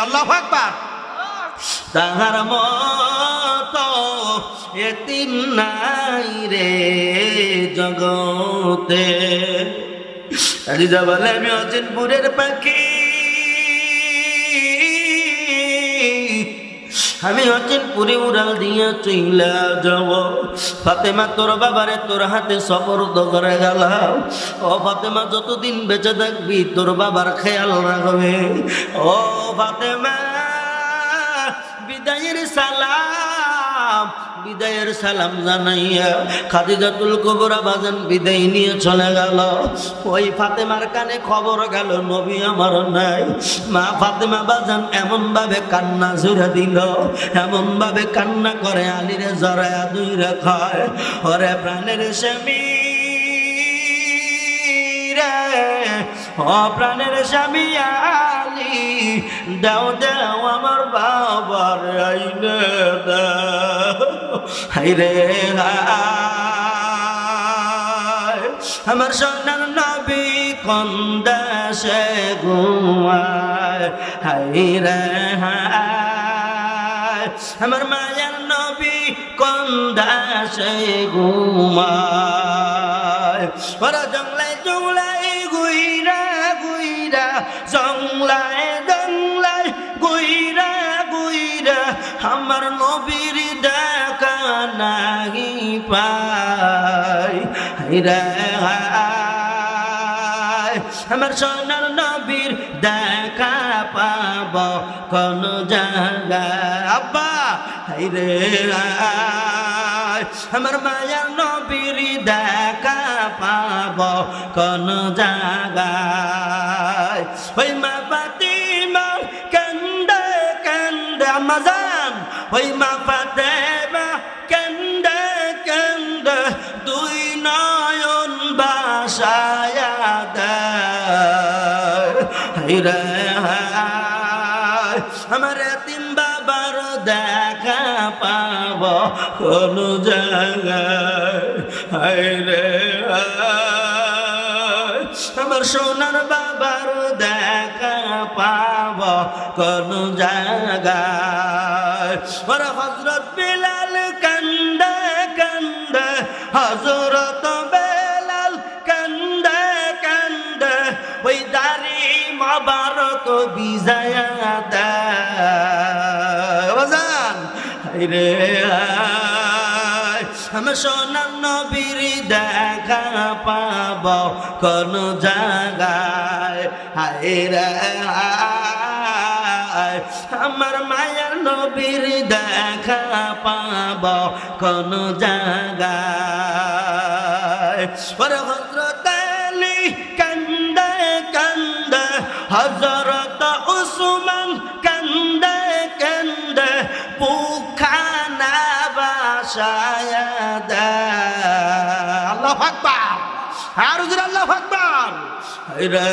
আল্লাহু আকবার, তাহার মতো এতিম নাই রে জগতে। খাদিজা বলে, আমি অচিনপুরের পাখি, আমি অচিনপুরে উড়াল দিয়া চইলা যাব। ফাতেমা তোর বাবারে তোর হাতে সপর্দ করে গেলাম। ও ফাতেমা যতদিন বেঁচে থাকবি তোর বাবার খেয়াল রাখবে। ও ফাতেমা বিদায়ের সালাম, বিদায়ের সালাম জানাইয়া খাদিজাতুল কুবরা বাজান বিদায় নিয়ে চলে গেল। ওই ফাতেমার কানে খবর গেল নবী আমার নাই। মা ফাতেমা বাজান এমন ভাবে কান্না জুড়ে দিল, এমন ভাবে কান্না করে আলীরে জড়ায়া দুইরা খায়, ওরে প্রাণের স্বামী রে, ও প্রাণের স্বামী আলী, দাও দাও আমার বাবার আইনে দাও। হাইরে আমার সোনার নবী কোন দেশে ঘুমায়, হাইরে আমার মায়ের নবী কোন দেশে ঘুমায়। ওরা জংলাই জংলাই ঘুইরা কইরা জংলায় জংলায় কইরা কইরা আমার নবীর দেখা নাহি পাই হায়রে আমার সোনার নবীর দেখা পাব কোন জায়গায় আব্বা হায়রে আমার মায়ার নবীর দেখা পাব কোন জায়গায় ওই মা ফাতিমা কান্দে কান্দে আমাজান ওই মা ফাতিমা কান্দে কান্দে দুই নয়ন বাসায়া হায়রে আমার এতিম বাবার দেখা পাব কোন জায়গায় হায়রে আমার সোনার বাবার দেখা পাব কোন জায়গায় ওরে হযরত বিলাল কান্দে কান্দে হযরত বেলাল কান্দে কান্দে ওই দাড়ি মোবারক ভিজায়া দেয় বাজান হায়রে আমার সোনার নবীর দেখা পাব কোন জায়গায় হায়রে আমার মায়ার নবীর দেখা পাব কোন জায়গায় ওরে হযরত আলী কান্দে কান্দে হযরত উসমান কান্দে কান্দে বুকখানা বাসায়া দেয় আল্লাহু আকবার আর হুজুর আল্লাহু আকবার হায়রে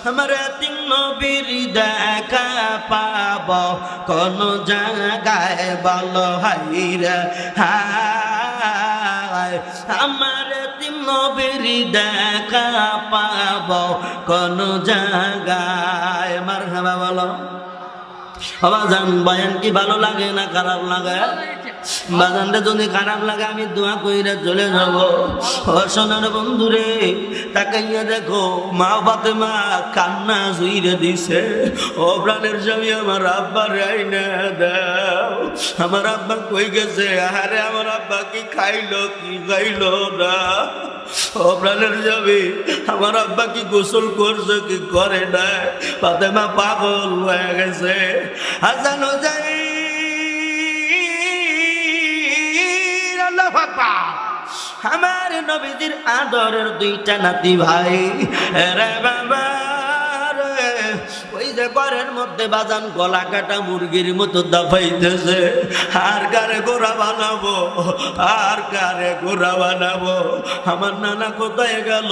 আমার এতিম নবীর দেখা পাব কোন জায়গায় বলো হায়রে আমার এতিম নবীর দেখা পাব কোন জায়গায় মারহাবা বলো বাজান বয়ান কি ভালো লাগে না খারাপ লাগে বাজানটা যদি খারাপ লাগে আমি দোয়া কইরা চলে যাব ও সোনার বন্ধুরে তাকাইয়া দেখো মা ফাতেমা কান্না জুইরে দিছে ও প্রাণের স্বামী আমার আব্বার আইনা দাও আমার আব্বা কই গেছে আরে আমার আব্বা কি খাইলো কি খাইলো না ও প্রাণের স্বামী আমার আব্বা কি গোসল করছে কি করে না ফাতেমা পাগল হয়ে গেছে হাসান আমার নবীজির আদরের দুইটা নাতি ভাই রে বাবা রে ওই যে ঘরের মধ্যে বাজান গলা কাটা মুরগির মতো দাফাইতেছে আর কারে গোড়া বানাবো আর কারে গোড়া বানাবো আমার নানা কোথায় গেল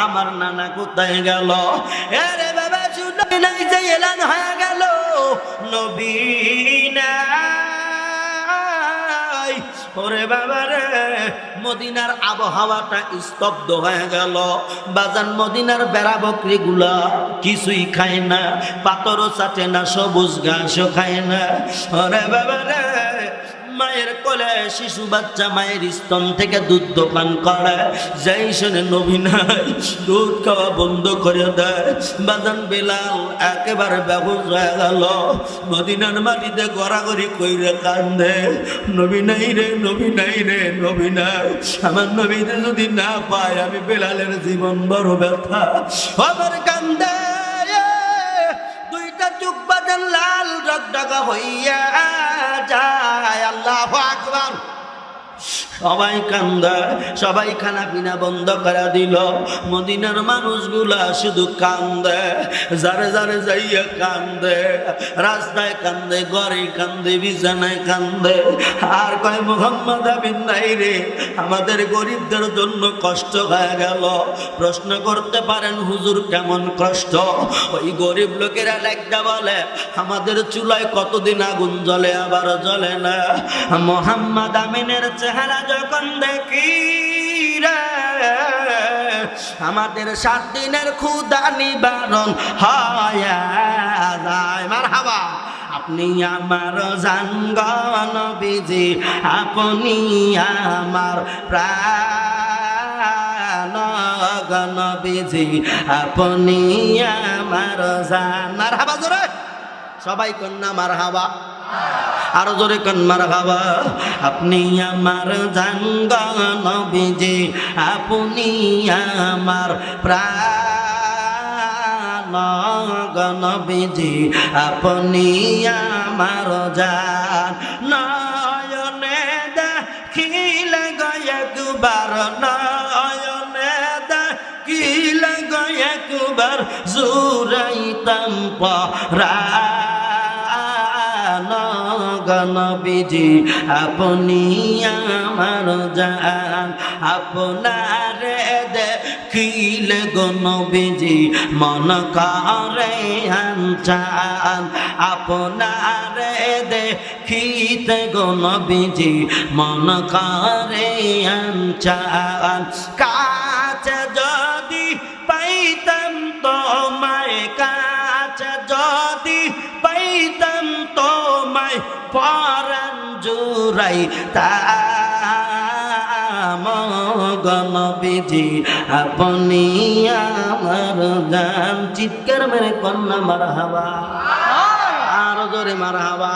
আমার নানা কোথায় গেল রে বাবা শুনে নাই যে এলান হয়ে গেল নবী নাই ওরে বাবা রে মদিনার আবহাওয়াটা স্তব্ধ হয়ে গেল বাজান মদিনার বেড়া বকরি গুলা কিছুই খায় না পাথরও চাটে না সবুজ ঘাসও খায় না ওরে বাবা রে মায়ের কোলে শিশু বাচ্চা মায়ের স্তন থেকে দুধ পান করে যাই শুনে নবী নাই দুধ খাওয়া বন্ধ করে দেয় বাজান বেলাল একেবারে বেহুশ হয়ে গেল মদিনার মাটিতে গড়াগড়ি কইরে কান্দে নবী নাই রে নবী নাই রে নবী নাই আমার নবীরে যদি না পায় আমি বেলালের জীবন বড় ব্যথা আমার কান্দে দুইটা চোখ বাজান লাল রকডকা হইয়া যায় আল্লাহু আকবার সবাই কান্দে সবাই খানা পিনা বন্ধ করে দিল মদিনার মানুষগুলা শুধু কান্দে যারে যারে যাইয়া কান্দে রাস্তায় কান্দে ঘরে কান্দে বিছানায় কান্দে আর কয় মুহাম্মদ আমিন নাই রে আমাদের গরিবদের জন্য কষ্ট হয়ে গেল প্রশ্ন করতে পারেন হুজুর কেমন কষ্ট ওই গরিব লোকেরা লেখা বলে আমাদের চুলায় কতদিন আগুন জ্বলে আবার জ্বলে না মুহাম্মদ আমিনের চেহারা যখন দেখি রে আমাদের 7 দিনের ক্ষুধা নিবারণ হয় যায় মারহাবা আপনি আমার জানগণ বিজি আপনি আমার প্রাণ নবীজি আপনি আমার জান। মারহাবা জোরে সবাই কন্যা মারহাবা, আরো জোরে কোন মারহাবা। আপনি আমার জান গো নবীজি আপনি আমার প্রাণ গো নবীজি আপনি আমার জান। নয়নে দেখিলে গো একবার, নয়নে দেখিলে গো একবার জুড়াইতাম পরাণ গো নবীজি আপনি আমার জান। আপনারে দেখিলে গো নবীজি মন করে আনচান, আপনারে দেখিতে গো নবীজি মন করে আনচান। কাছে যদি পাইতাম তোমায়, কাছে যদি পাইতাম তোমায় পরাণ জুড়াইতাম গো নবীজি আপনি আমার জান। চিৎকার মেরে কন্যা মারহাবা, আরো জোরে মারহাবা।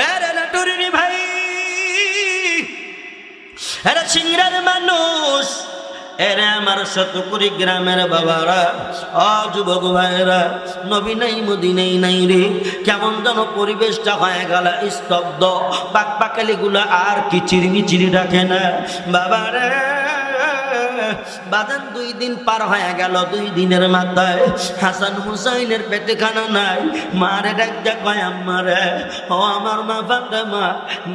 এরে নাটুরিনি ভাই, এরা সিংড়ার মানুষ, এরে আমার শতকুড়ি গ্রামের বাবারা, যুবক ভাইরা, নবী নাই মদিনাই নাই রে, কেমন যেন পরিবেশটা হয়ে গেল স্তব্ধ। পাকপাকালি গুলো আর কিচির মিচিরি ডাকে না বাবারে। বাজান 2 দিন পার হয়ে গেল, 2 দিনের মাথায় হাসান হুসাইনের পেটে খানা নাই। মারে ডাক কয় আম্মারে, ও আমার মা ফাতেমা,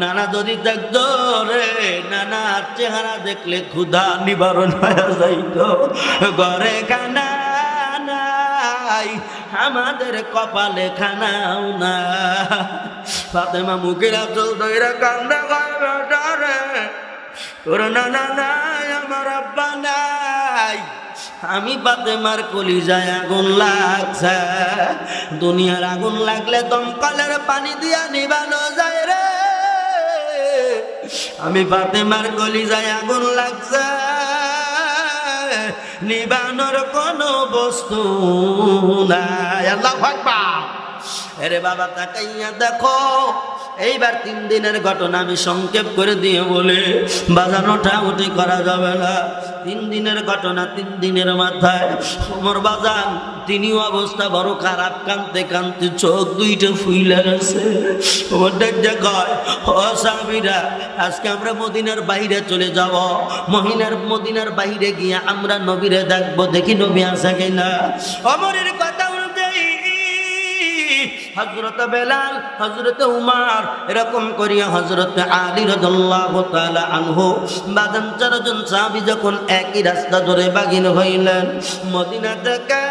নানা যদি দেখতো রে, নানার চেহারা দেখলে ক্ষুধা নিবারণ হয়ে যাইতো। ঘরে খানা নাই, আমাদের কপালে খানাও না। ফাতেমা মুখের আঁচল ধইরা কান্দা কয় বেটা রে, তোর নানা নাই, আমার আব্বা নাই। আমি ফাতেমার কলিজায় আগুন লাগছে। দুনিয়ার আগুন লাগলে দমকলের পানি দিয়া নিবানো যায় রে, আমি ফাতেমার কলিজায় আগুন লাগছে, নিবানোর কোনো বস্তু নাই। আল্লাহু আকবার। আরে বাবা তাকাইয়া দেখো, এইবার 3 দিনের ঘটনা আমি সংক্ষেপ করে দিয়ে বলে বাজানোটা উঠে করা যাবে না। 3 দিনের ঘটনা, 3 দিনের মাথায় ওমর বাজান, তিনিও অবস্থা বড় খারাপ, কাঁদতে কাঁদতে চোখ 2টা ফুইলা গেছে। ওমর ডাক কয়, ও সাহাবীরা, আজকে আমরা মদিনার বাইরে চলে যাব। মদিনার বাইরে গিয়ে আমরা নবীরে দেখবো, দেখি নবী আছে কিনা। ওমরের কথা অনুযায়ী হযরত বেলাল, হযরত উমর, এরকম করিয়া হযরত আলী রাদিয়াল্লাহু তাআলা আনহু বাদান 4 জন সাহাবী যখন একই রাস্তা ধরে বাগিন হইলেন, মদিনা থেকে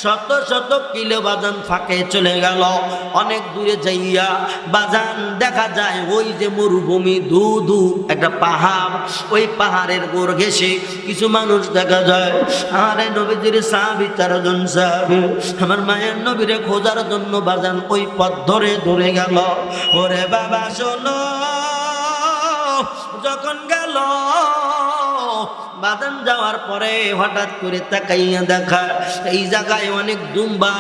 শত শত কিলো বাজান ফাঁকে চলে গেল। অনেক দূরে যাইয়া বাজান দেখা যায় ওই যে মরুভূমি, ধু একটা পাহাড়, ওই পাহাড়ের গোড় ঘেঁষে কিছু মানুষ দেখা যায়। আরে নবীজির সাহাবী 4 জন সাহাবী আমার মায়ের নবীরে খোঁজার জন্য বাজান ওই পথ ধরে ধরে গেল। ওরে বাবা শোনো, যখন গেল বাদান যাওয়ার পরে হঠাৎ করে তাকাইয়া দেখা এই জায়গায় অনেক দুম্বা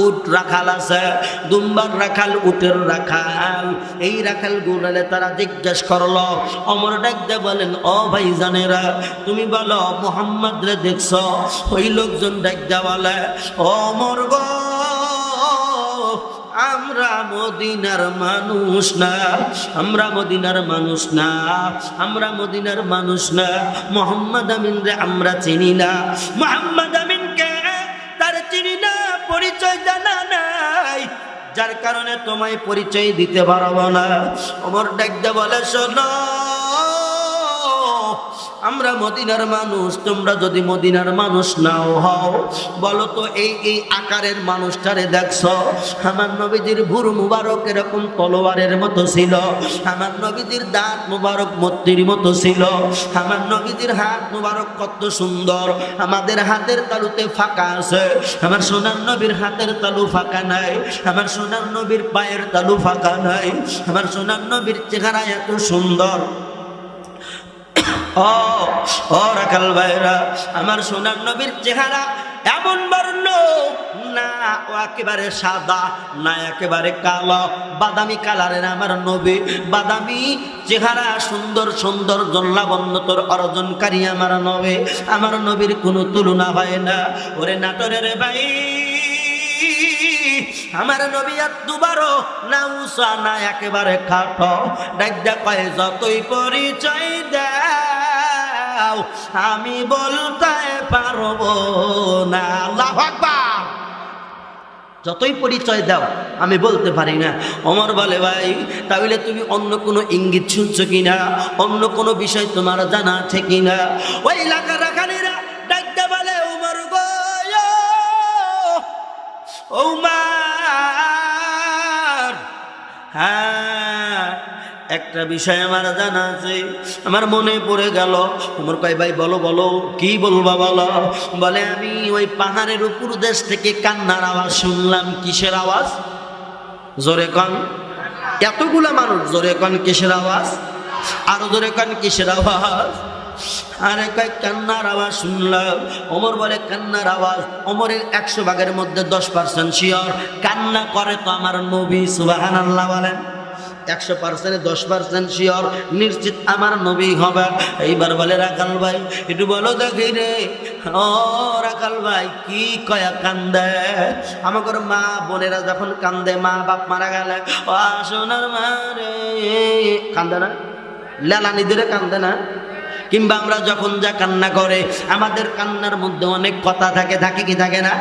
উট রাখাল আছে। দুম্বার রাখাল, উটের রাখাল, এই রাখাল গুলালে তারা জিজ্ঞেস করলো। ওমর ডাকতে বলেন, ও ভাই জানেরা, তুমি বলো মুহাম্মদ রে দেখছ? ওই লোকজন ডাকতে বলে, ওমর গো, আমরা মদিনার মানুষ না, আমরা মদিনার মানুষ না, আমরা মদিনার মানুষ না। মুহাম্মদ আমিন রে আমরা চিনি না। মুহাম্মদ আমিনকে তার চিনি না, পরিচয় জানা নাই, যার কারণে তোমায় পরিচয় দিতে পারবো না। ওমর ডাকতে বলে, শোনো, আমরা মদিনার মানুষ, তোমরা যদি মদিনার মানুষ নাও হও, বলো তো এই আকারের মানুষটারে দেখছো? আমার নবীজির ভুর মুবারক এরকম তলোয়ারের মতো ছিল, আমার নবীজির দাঁত মুবারক মত্তির মতো ছিল, আমার নবীজির হাত মুবারক কত সুন্দর। আমাদের হাতের তালুতে ফাঁকা আছে, আমার সোনার নবীর হাতের তালু ফাঁকা নাই, আমার সোনার নবীর পায়ের তালু ফাঁকা নাই, আমার সোনার নবীর চেহারা এত সুন্দর। ও ও রাখাল ভাইরা, আমার সোনার নবীর চেহারা এমন বর্ণ না ও একেবারে সাদা, না একেবারে কালো, বাদামি কালারের আমার নবী, বাদামি চেহারা, সুন্দর সুন্দর জল্লাবন্ধতর অর্জনকারী আমার নবী। আমার নবীর কোনো তুলনা হয় না। ওরে নাটোরের ভাই, আমার নবী এত বড় না উঁচা, না একেবারে খাটো, ডাইদা কয় যতই পরিচয় দাও আমি বলতে পারবো না। আল্লাহু আকবার। যতই পরিচয় দাও আমি বলতে পারি না। ওমর বলে ভাই তাহলে তুমি অন্য কোনো ইঙ্গিত শুনছো কিনা, অন্য কোনো বিষয় তোমার জানা আছে কিনা? ওই এলাকার রাখালিরা ডাকতে বলে ওমর গো, ওমর, হ্যাঁ একটা বিষয় আমার জানা আছে, আমার মনে পড়ে গেল। ওমর কয় ভাই বলো বলো, কি বলবা বলো? বলে আমি ওই পাহাড়ের উপর দেশ থেকে কান্নার আওয়াজ শুনলাম। কিসের আওয়াজ? জোরে কন। এতগুলা মানুষ, জোরে কন কিসের আওয়াজ? আরো জোরে কন কিসের আওয়াজ? আরে কয় কান্নার আওয়াজ শুনলাম। ওমর বলে কান্নার আওয়াজ? ওমরের 100 ভাগের মধ্যে 10% শিওর কান্না করে তো আমার নবী। সুবহানাল্লাহ বলেন। 100% 10% শিওর নিশ্চিত আমার নবী হবে। এইবার বলে রাখাল ভাই একটু বলো দেখি রে, ও রাখাল ভাই কি কয়া কান্দে? আমাদের মা বোনেরা যখন কান্দে, মা বাপ মারা গেলে, ও সোনার মা রে, কান্দে না? লেলানি দিলে কান্দে না? কিংবা আমরা যখন যা কান্না করে আমাদের কান্নার মধ্যে অনেক কথা থাকে, থাকে কি থাকে না?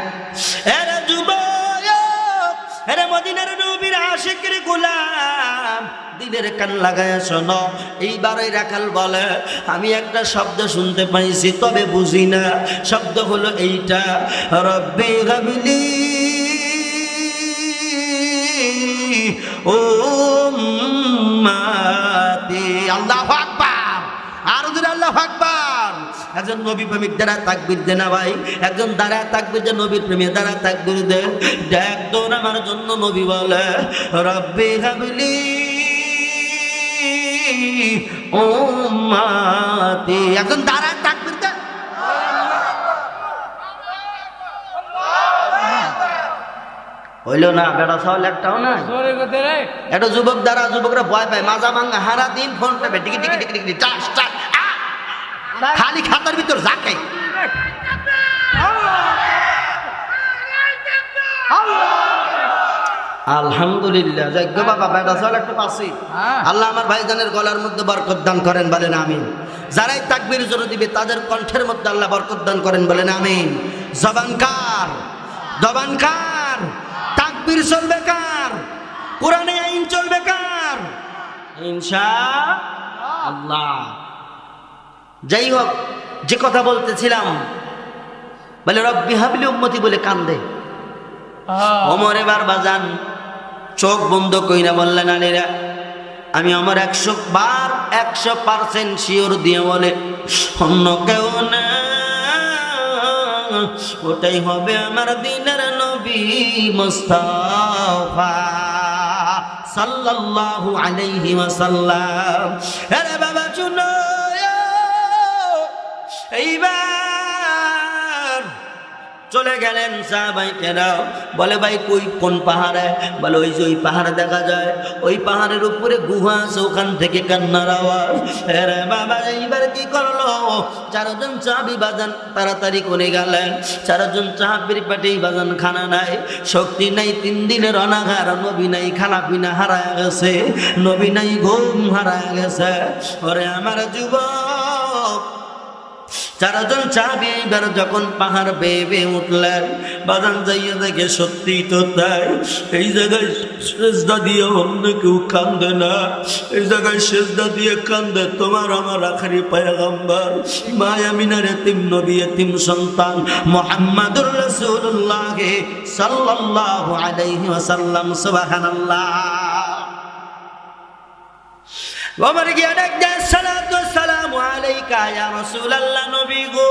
এরে যুবক, এরে মদিনার নবীর আশিকের গোলাম, দিনের কান লাগায়া শোনো। এইবারে রাখাল বলে আমি একটা শব্দ শুনতে পাইছি তবে বুঝি না। শব্দ হলো এইটা, রব্বি হাবলি উম্মতি। আল্লাহু আকবার। আরো জোরে আল্লাহু আকবার। একজন নবী প্রেমিক দ্বারা তাকবীর দে না ভাই, একজন দ্বারা তাকবীর যে নবীর প্রেমিক দ্বারা তাকবীর দে। দেখ তোর আমার জন্য নবী বলে রব্বি হাবলি উম্মতি। একজন দ্বারা তাকবীর দে। হইল না? বেড়া ছাওয়াল একটাও না। একটা যুবক দ্বারা, যুবকরা ভয় পায়, মাজা ভাঙ্গা হারা দিন ফোন টেপে টিকি টিকি টিকি টিকি টাস টাস, খালি খাতার ভিতর ঝাঁকে। আলহামদুলিল্লাহ, যাক গো বাবা, বেটা ছাওয়াল একটা পাচ্ছি। আল্লাহ আমার ভাইজানের গলার মধ্যে বরকত দান করেন, বলেন আমিন। যারাই তাকবীর জোরে দিবে তাদের কণ্ঠের মধ্যে আল্লাহ বরকত দান করেন, বলেন আমিন। জবান কার? জবান কার? তাকবীর চলবে কার? কোরআনে আইন চলবে কার? ইনশাআল্লাহ। যাই হোক, যে কথা বলতেছিলাম, বলে রব্বি হাবলি উম্মতি বলে কান্দে। ওমর এবার বাজান চোখ বন্ধ কইরা বললেন আলীরা আমি আমার 100% শিওর দিয়ে বলে অন্য কেউ না, ওটাই হবে আমার দিনের নবী মুস্তাফা সাল্লাল্লাহু আলাইহি ওয়াসাল্লাম। আরে বাবা শুনো, এইবার চলে গেলেন সাহাবাইকেরা। বলে ভাই কই, কোন পাহাড়ে? বলে ওই যে ওই পাহাড়ে দেখা যায়, ওই পাহাড়ের উপরে গুহা আছে, ওখান থেকে কান্নার আওয়াজ। আরে বাবা এইবার কি করলো? 4 জন চাবি বাজান তাড়াতাড়ি করে গেলেন। 4 জন চাবির পেটেই বাজান, খানা নাই, শক্তি নাই, 3 দিনের অনাহার। নবী নাই, খানা পিনা হারায় গেছে, নবী নাই, ঘুম হারায় গেছে। ওরে আমার যুবক, 4 জন চাবি এইবার যখন পাহাড় বেয়ে বেয়ে উঠলেন, বাজান যাইয়া দেখে সত্যি তো তাই। এই জায়গায় সেজদা দিয়ে অন্য কেউ কান্দে না, এই জায়গায় সেজদা দিয়ে কান্দে তোমার আমার আখেরি পয়গম্বর মা আমিনার এতিম নবী, এতিম সন্তান মুহাম্মাদুর রাসূলুল্লাহ সাল্লাল্লাহু আলাইহি ওয়াসাল্লাম। সুবহানাল্লাহ। ওমর গিয়া ডাক দেয় সালাতু সালামু আলাইকা ইয়া রাসূলুল্লাহ, নবী গো।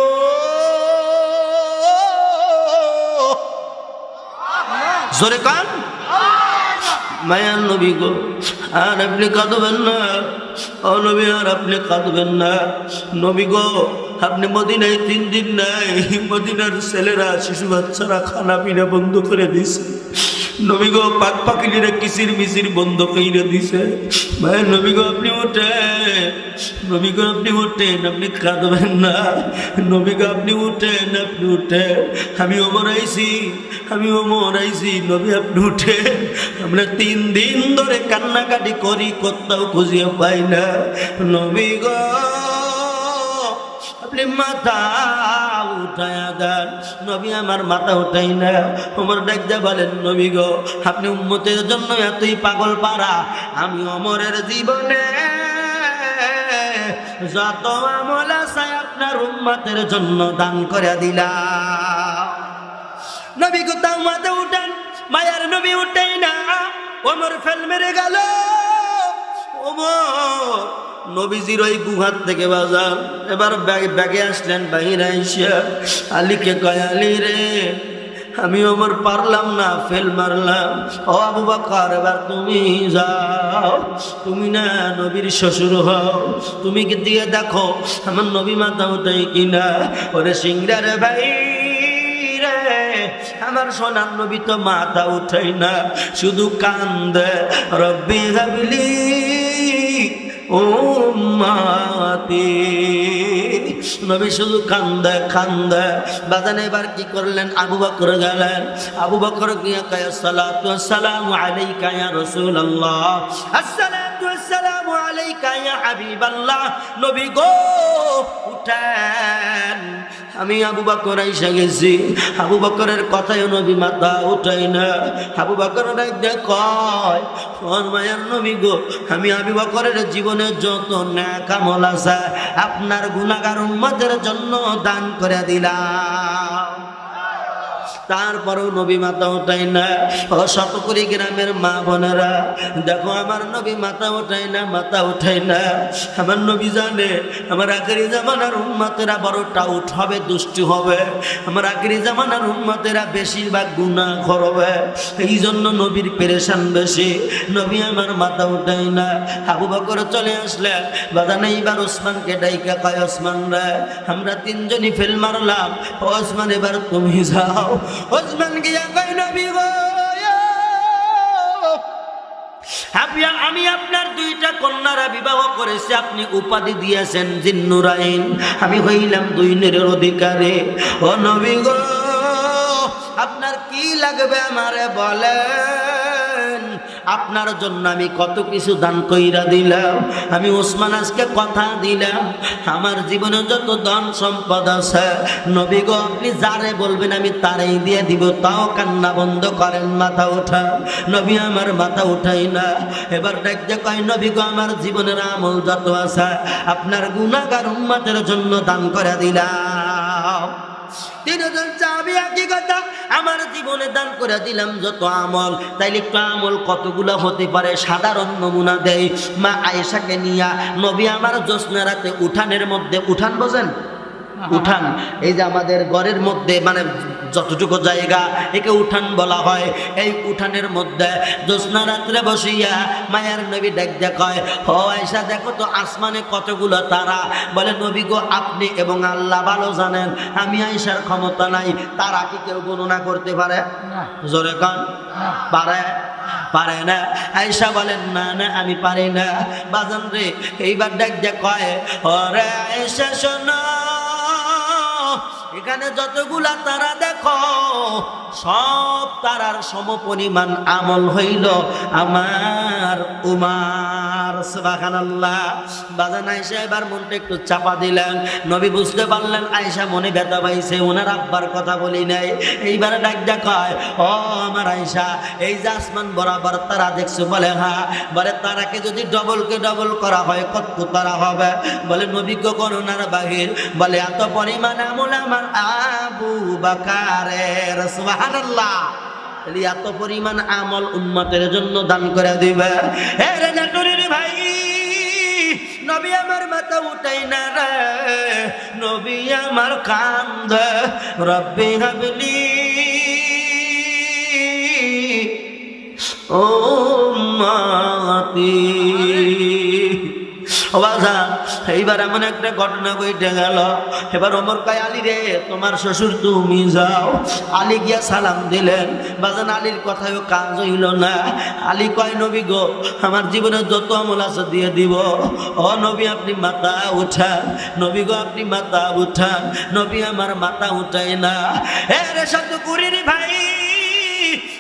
জোরে কান। মায়ার নবী গো, আর আপনি কাঁদবেন না, ও নবী আর আপনি কাঁদবেন না। নবী গো, আপনি মদিনায় 3 দিন নাই, মদিনার ছেলেরা শিশু বাচ্চারা খানা পিনা বন্ধ করে দিছে। নবী গো, পাক পাখিরা কিসির মিসির বন্ধ করে দিছে। মায়ের নবী গো, আপনি ওঠেন, নবী গো আপনি ওঠেন, আপনি কাঁদবেন না। নবী গো আপনি ওঠেন, আপনি উঠেন, আমি ওমর আইছি, আমি ওমর আইছি। নবী আপনি উঠেন, আমরা 3 দিন ধরে কান্নাকাটি করি, কোথাও খুঁজিয়ে পাই না। নবী গো আপনি মাথা উঠায়া দেন। নবী আমার মাথা উঠাই না। ওমর ডাকতে বলেন, নবী গো আপনি উম্মতের জন্য এতই পাগল পারা, আমি ওমরের জীবনে যত আমল আছে আপনার উম্মতের জন্য দান করে দিলাম। নবী গো তাও মাথা উঠান, মায়ার নবী উঠাই না। ওমর ফেল মেরে গেল। ওমর নবীজির ওই গুহার থেকে বাজার এবার ব্যাগে আসলেন, বাহির আইসা আলীকে কয়, আলী রে আমি ওমর পারলাম না, ফেল মারলাম। ও আবু বকর এবার তুমি যাও, তুমি না নবীর শ্বশুর হও, তুমি কি দিয়ে দেখো আমার নবী মাথা উঠাই কিনা। ওরে সিংড়ার ভাই রে, আমার সোনার নবী তো মাথা উঠাই না, শুধু কান্দে, রব্বি হাবলি উম্মতি। নবী শুধু কান্দে কান্দে। বাজান এবার কি করলেন, আবু বকর গেলেন। আবু বকর গিয়া কয়, আসসালাতু ওয়াসসালামু আলাইকা ইয়া রাসূলুল্লাহ, আসসালাতু ওয়াসসালামু আলাইকা ইয়া হাবিবাল্লাহ। নবী গো উঠেন, আমি আবু বকর আইসা গেছি। আবু বকরের কথায় নবী মাথা উঠাই না। আবু বকর কয়, মায়ার নবী গো, আমি আবু বকরের জীবনে যত নেক আমল আছে আপনার গুনাহগার উম্মতের জন্য দান করে দিলাম। তারপরেও নবী মাথা ওঠাই না। ও শতকুড়ি গ্রামের মা বোনেরা দেখো, আমার নবী মাথা ওঠাই না, মাথা ওঠাই না। আমার নবী জানে আমার আখেরি জামানার উম্মতেরা বড় টাউট হবে, দুষ্টু হবে। আমার আখেরি জামানার উম্মতেরা বেশিরভাগ গুনাহ করবে, এই জন্য নবীর পেরেশান বেশি। নবী আমার মাথা উঠাই না। আবু বকর চলে আসলে বাজান এইবার ওসমানকে ডাইকা কয়, ওসমান রে আমরা 3 জনই ফেল মারলাম, ওসমান এবার তুমি যাও। ওসমান গিয়া কয়, নবী গো আমি আপনার 2টা কন্যারা বিবাহ করেছি, আপনি উপাধি দিয়েছেন জিন্নুরাইন, আমি হইলাম 2 নূরের অধিকারী। ও নবী গো আপনার কি লাগবে আমারে বলেন, আপনার জন্য আমি কত কিছু দান কইরা দিলাম। আমি ওসমান আজকে কথা দিলাম, আমার জীবনে যত ধন সম্পদ আছে নবী গো আপনি যারে বলবেন আমি তারেই দিয়ে দিব। তাও কান্না বন্ধ করেন, মাথা ওঠা। নবী আমার মাথা উঠাই না। এবার ডাকতে কয়, নবী গো আমার জীবনের আমল যত আছে আপনার গুনাহগার উম্মতের জন্য দান করে দিলাম। 3 জন চাবি একই কথা, আমার জীবনে দান করে দিলাম যত আমল। তাইলে একটু আমল কতগুলো হতে পারে সাধারণ নমুনা দেয়। মা আয়েশাকে নিয়া নবী আমার জ্যোৎস্না রাতে উঠানের মধ্যে, উঠান বোঝেন, উঠান এই যে আমাদের ঘরের মধ্যে মানে যতটুকু জায়গা একে উঠান বলা হয়, এই উঠানের মধ্যে জ্যোৎস্না রাত্রে বসিয়া মায়ার নবী ডাক দেখায়, ও আয়েশা দেখো তো আসমানে কতগুলো তারা। বলে, নবী গো আপনি এবং আল্লাহ ভালো জানেন, আমি আয়েশার ক্ষমতা নাই। তারা কি কেউ গণনা করতে পারে? জোরে কান পারে? পারে না। আয়েশা বলেন, না না আমি পারি না। বাজান রে এইবার ডাক দেখায়, ওরে আয়েশা শোনো, এখানে যতগুলা তারা দেখো সব তারার সমপরিমাণ আমল হইল আমার উমার। সুবহানাল্লাহ। বাজান আয়েশা এবার মনটা একটু চাপা দিলেন। নবী বুঝতে পারলেন আয়েশা মনে ব্যথা পাইছে, ওনার আব্বার কথা বলি নাই। এইবার ডাক দেখায়, ও আমার আয়েশা এই যে আসমান বরাবর তারা দেখছো? বলে হ্যাঁ। বলে তারাকে যদি ডবলকে ডবল করা হয় কত তারা হবে? বলে নবী গণনার বাহির। বলে এত পরিমাণ আমল আমার আবু বকরের। সুবহানাল্লাহ। এত পরিমাণ আমল উম্মতের জন্য দান করে দিবে। হে রে নাটুরির ভাই, নবী আমার মাথা উঠাই না রে, নবী আমার কান্দে, রব্বি হাবলি ও উম্মতি। এইবার এমন একটা ঘটনা ঘটে গেল, এবার ওমর কয় আলী রে তোমার শ্বশুর তুমি যাও। আলী গিয়া সালাম দিলেন, বাজান আলীর কথায়ও কাজ হইল না। আলী কয় নবী গো আমার জীবনে যত আমল আছে দিয়ে দিব। ও নবী আপনি মাথা উঠান, নবী গো আপনি মাথা উঠান। নবী আমার মাথা উঠায় না। এরে শত করির ভাই,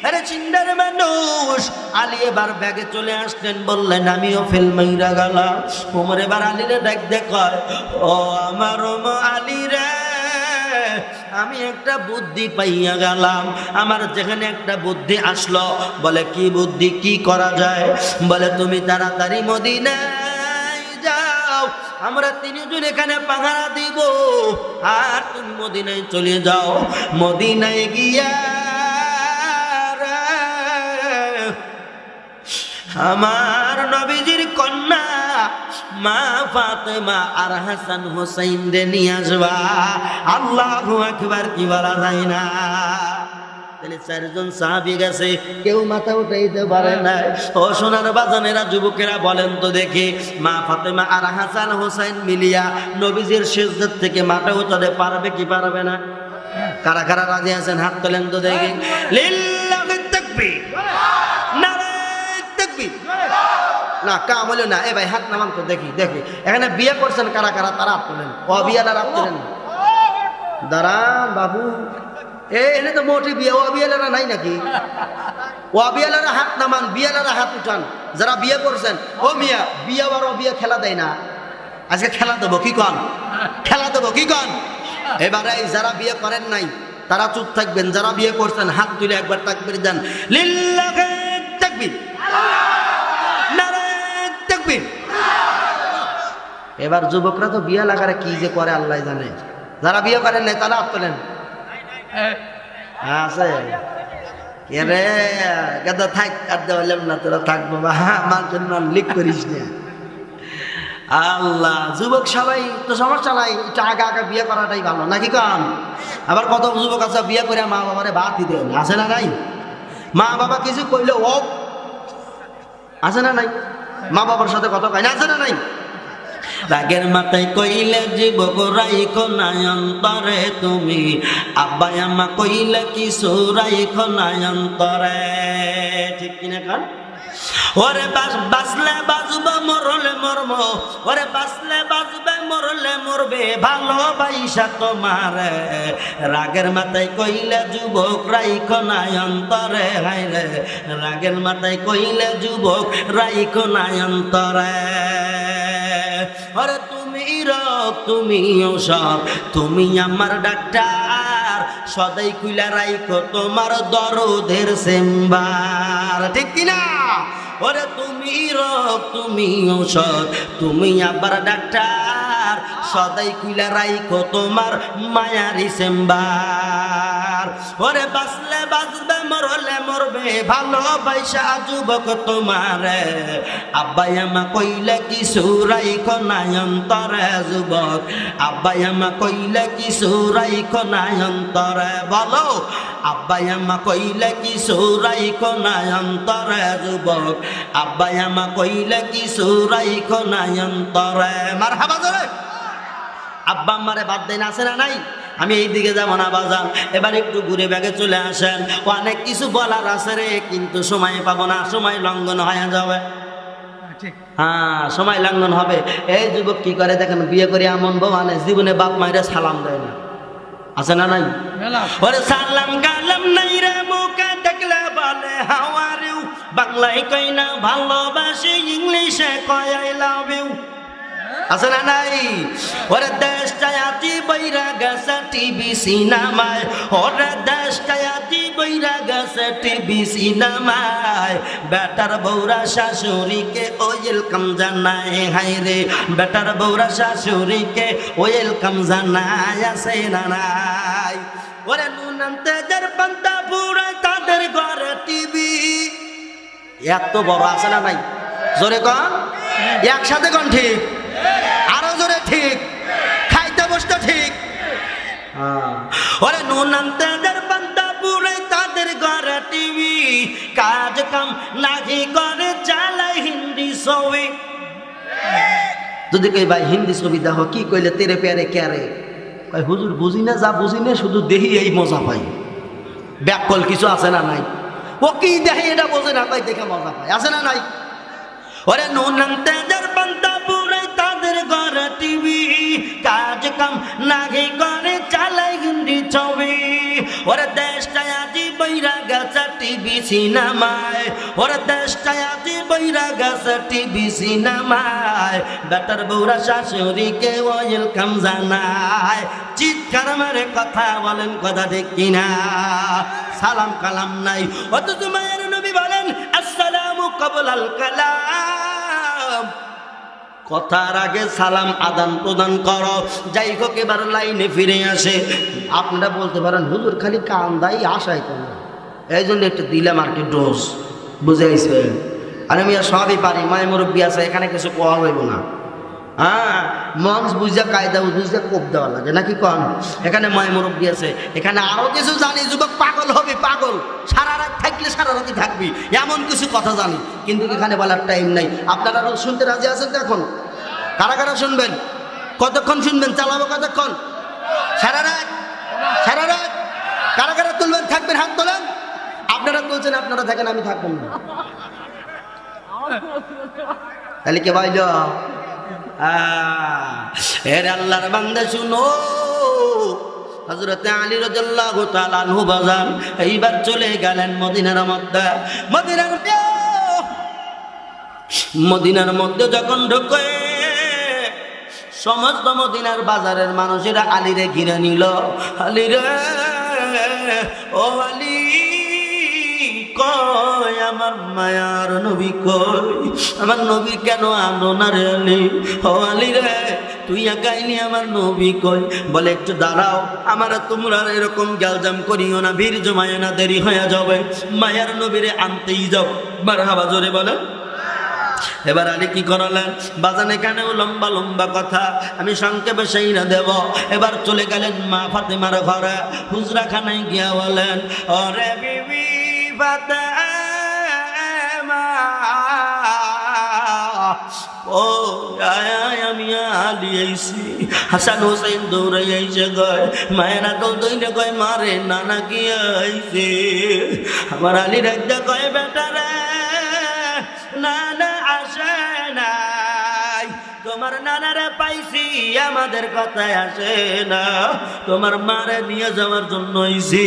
আরে চিন্তার মানুষ। আলী এবার ব্যাগে চলে আসলেন, বললেন আমিও ফেল মাইরা গেলাম। ওমর এবার আলীরে ডাক দেখায়, ও আমার আলী রে আমি একটা বুদ্ধি পাইয়া গেলাম। আমার যেখানে একটা বুদ্ধি আসলো, বলে কি বুদ্ধি, কি করা যায়? বলে তুমি তাড়াতাড়ি মদিনায় যাও, আমরা তিনজন এখানে পাহারা দিব, আর তুমি মদিনায় চলে যাও। মদিনায় গিয়া আমার নবীজির কন্যা মা ফাতেমা আর হাসান হোসেন রে নিয়ে আসবা। আল্লাহু আকবার কি বলা যায় না? তাহলে চারজন সাহাবী গেছে, কেউ মাথা উঠাইতে পারে না। ও সোনার বাজানেরা, যুবকেরা বলেন তো দেখি, মা ফাতেমা আর হাসান হোসেন মিলিয়া নবীজির সিজদা থেকে মাথা উঠাতে পারবে কি পারবে না? কারা কারা রাজি আছেন হাত তোলেন তো দেখি। লিল্লাহি তাকবীর, না কাম হলো না। এ ভাই হাত নামান তো দেখি দেখি। এখানে বিয়ে করছেন কারা কারা, তারা হাত তোলেন। অবিয়ালার হাত তোলেন। দাঁড়ান বাবু, এনে তো মোটি বিয়ে, অবিয়ালারা নাই নাকি? অবিয়ালারা হাত নামান, বিয়ালারা হাত উঠান যারা বিয়ে করছেন। ও মিয়া, বিয়ে আর অবিয়া খেলা দেয় না। আজকে খেলা দেবো কি কন? খেলা দেবো কি কন? এবারে যারা বিয়ে করেন নাই তারা চুপ থাকবেন, যারা বিয়ে করছেন হাত তুলে একবার তাকবীর দেন। লিল্লাহি তাকবীর, এবার যুবকরা তো বিয়ে লাগারে কি যে করে আল্লাহ জানে। যারা বিয়ে করেন নাই তারা হাত তোলেন। আছে রে গাদা থাক, আর দেওয়ালাম না, তোরা থাক বাবা, আমার জন্য লিক করিস না। আল্লাহ, যুবক সবাই তো সমস্যা নাই, এটা আগে আগে বিয়ে করাটাই ভালো নাকি কম? আবার কত যুবক আছে বিয়ে করে মা বাবারে বাতি দেন, আছে না নাই? মা বাবা কিছু কইলে ও আছে না নাই? মা বাবার সাথে কথা কয় না, আছে না নাই? রাগের মাথায় কইলে যুবক রাইখো নাই অন্তরে তুমি, আব্বা আম্মা কইলে কিছু রাইখো নাই অন্তরে। ঠিক কিনা কান? ওরে বাঁচলে বাজবে, মরলে মরব। ওরে বাঁচলে বাজবে, মরলে মরবে, ভালোবাসা তোমার। রাগের মাথায় কইলে যুবক রাইখো নাই অন্তরে। হায় রে, রাগের মাথায় কইলে যুবক রাইখো নাই অন্তরে। ওরে তুমি রোগ, তুমি ঔষধ, তুমি আমার ডাক্তার, সদাই খুইলা রাইখো তোমার দরদের চেম্বার। ঠিক কিনা? ওরে তুমি রোগ, তুমি ঔষধ, তুমি আবার ডাক্তার, সদাই খুইলা রাইখো তোমার মায়ারি চেম্বার। ওরে বাঁচলে বাঁচবে, মরলে মরবে, ভালোবাসা যুবক তোমার। আব্বাই আমা কইলে কিছু রাইখো নাই অন্তরে যুবক, আব্বাই আমা কইলে কিছু রাইখো নাই অন্তরে। বলো, আব্বাই আমা কইলে কিছু রাইখো নাই অন্তরে যুবক, আব্বাই আমা কইলে কিছু রাইখো নাই অন্তরে। মারহাবা জোরে। আব্বা আম্মারে বাদ দেন, আছে না নাই? আমি এই দিকে যাবো না বাজান, এবার একটু ঘুরে ব্যাগে চলে আসেন। অনেক কিছু বলার আছে রে, কিন্তু সময় পাবো না, সময় লঙ্ঘন হয়ে যাবে। হ্যাঁ, সময় লঙ্ঘন হবে। এই যুবক কি করে দেখেন, বিয়ে করে এমন বউ আনে জীবনে বাপ মায়ের সালাম দেয় না, আছে না নাই? ওরে সালাম কালাম নাই রে, মুখে দেখলে বলে হাউ আর ইউ, বাংলায় কই না ভালোবাসি, ইংলিশে কয় আই লাভ ইউ, আছে না নাই? ওরে দেশটায় আতি বৈরা গেছে টিভি সিনেমায়, ওরে দেশটায় আতি বৈরা গেছে টিভি সিনেমায়, বেটার বৌরা শাশুড়িকে ওয়েলকাম জানায়। হাই রে, বেটার বৌরা শাশুড়িকে ওয়েলকাম জানায়, আছে না নাই? ওরে নুন আনতে যার পান্তা পুরায় তাদের ঘরে টিভি, এত বড় আছে না নাই? জোরে কন, একসাথে কন ঠিক, আরো জোরে ঠিক, খাইতে বসতে ঠিক। ওরে নুন আনতে যার পান্তা পুরায় তাদের ঘরে টিভি, কাজ কাম নাহি করে ছবি। যদি কই ভাই হিন্দি ছবি দেখো, কি কইলে তেরে প্যারে ক্যারে, কয় হুজুর বুঝি না, যা বুঝি না শুধু দেহি এই মজা পাই। ব্যাকল কিছু আছে না নাই? ও কি দেখে এটা বোঝে না, কয় দেখে মজা পায়, আছে না নাই? ওরে নুনান তেজার পান্তা পুরাই তাদের ঘরে টিভি, কাজ কাম নাগে করে চালাই হিন্দি ছবি। ওরে দেশটায় আজি বৈরা গেছে টিভি সিনেমায়, ওরে দেশটায় আজি বৈরা গেছে টিভি সিনেমায়। বেটার বউরা শাশুড়িকে ওয়েলকাম জানায়, চিৎকার মারে কথা বলেন, কথা ঠিক কিনা? সালাম কালাম নাই, অথচ মায়ের নবী বলেন আসসালামু ক্বাবলাল কালাম, কথার আগে সালাম আদান প্রদান করো। যাই হোক, এবার লাইনে ফিরে আসে। আপনারা বলতে পারেন হুজুর খালি কান্দাই আশাই কেন, এই জন্য একটু দিলাম আর কি ডোজ, বুঝাইছে? আর আমি আর সবই পারি, মায়ের মুরব্বী আছে, এখানে কিছু কোয়া হইব না। হ্যাঁ, মঞ্চ বুঝা কায়দা বুঝা কোপ দেওয়া লাগে নাকি কন? এখানে মায়ের মুরব্বী আছে, এখানে আরো কিছু জানি। যুবক পাগল হবে, পাগল সারা রাত থাকলে সারা রাতই থাকবি, এমন কিছু কথা জানি, কিন্তু এখানে বলার টাইম নাই। আপনারা শুনতে রাজি আছেন তো? এখন কারা কারা শুনবেন? কতক্ষণ শুনবেন? চালাবো কতক্ষণ? সারা রাত? সারা রাত? কারা কারা তুলবেন, থাকবেন? হাত তোলেন। আপনারা তুলছেন, আপনারা থাকেন, আমি থাকবেন না। তাহলে কে ভাইল? এর আল্লাহর বান্দা শুনো, হযরত আলী রাদিয়াল্লাহু তাআলা আনহু বাজান এইবার চলে গেলেন মদিনার মধ্যে। মদিনার মধ্যে যখন ঢোকে, সমস্ত মদিনার বাজারের মানুষেরা আলীরে ঘিরে নিল। আলীরে, ও আলী, কই আমার মায়ার নবী কই? আমার নবী কেন আনো না রে আলী? ও আলী রে, তুই একাইনি, আমার নবী কই? বলে একটু দাঁড়াও, আমার তোমরা এরকম গ্যালজাম করিও না, ভিড় জমায় না, দেরি হয়ে যাবে, মায়ার নবীরে আনতেই যাও। মারহাবা জোরে বলে। এবার আলী কি করালেন? বাজান এখানেও লম্বা লম্বা কথা, আমি সংক্ষেপে সেই না দেব। এবার চলে গেলেন মা ফাতেমার ঘরে, হুজরাখানায় গিয়া বলেন, ওরে বিবি ফাতেমা, ও আমি আলী আইছি। হাসান হোসেন দৌড়ে আইছে, গয় মায়েরা তো দইলে কয় মারে নানা কি আইছে। আমার আলী রাখতে কয় বেটা রে, নানা আসে নাই, তোমার নানারে পাইছি, আমাদের কথায় আসে না, তোমার মারে নিয়ে যাওয়ার জন্য আইছি।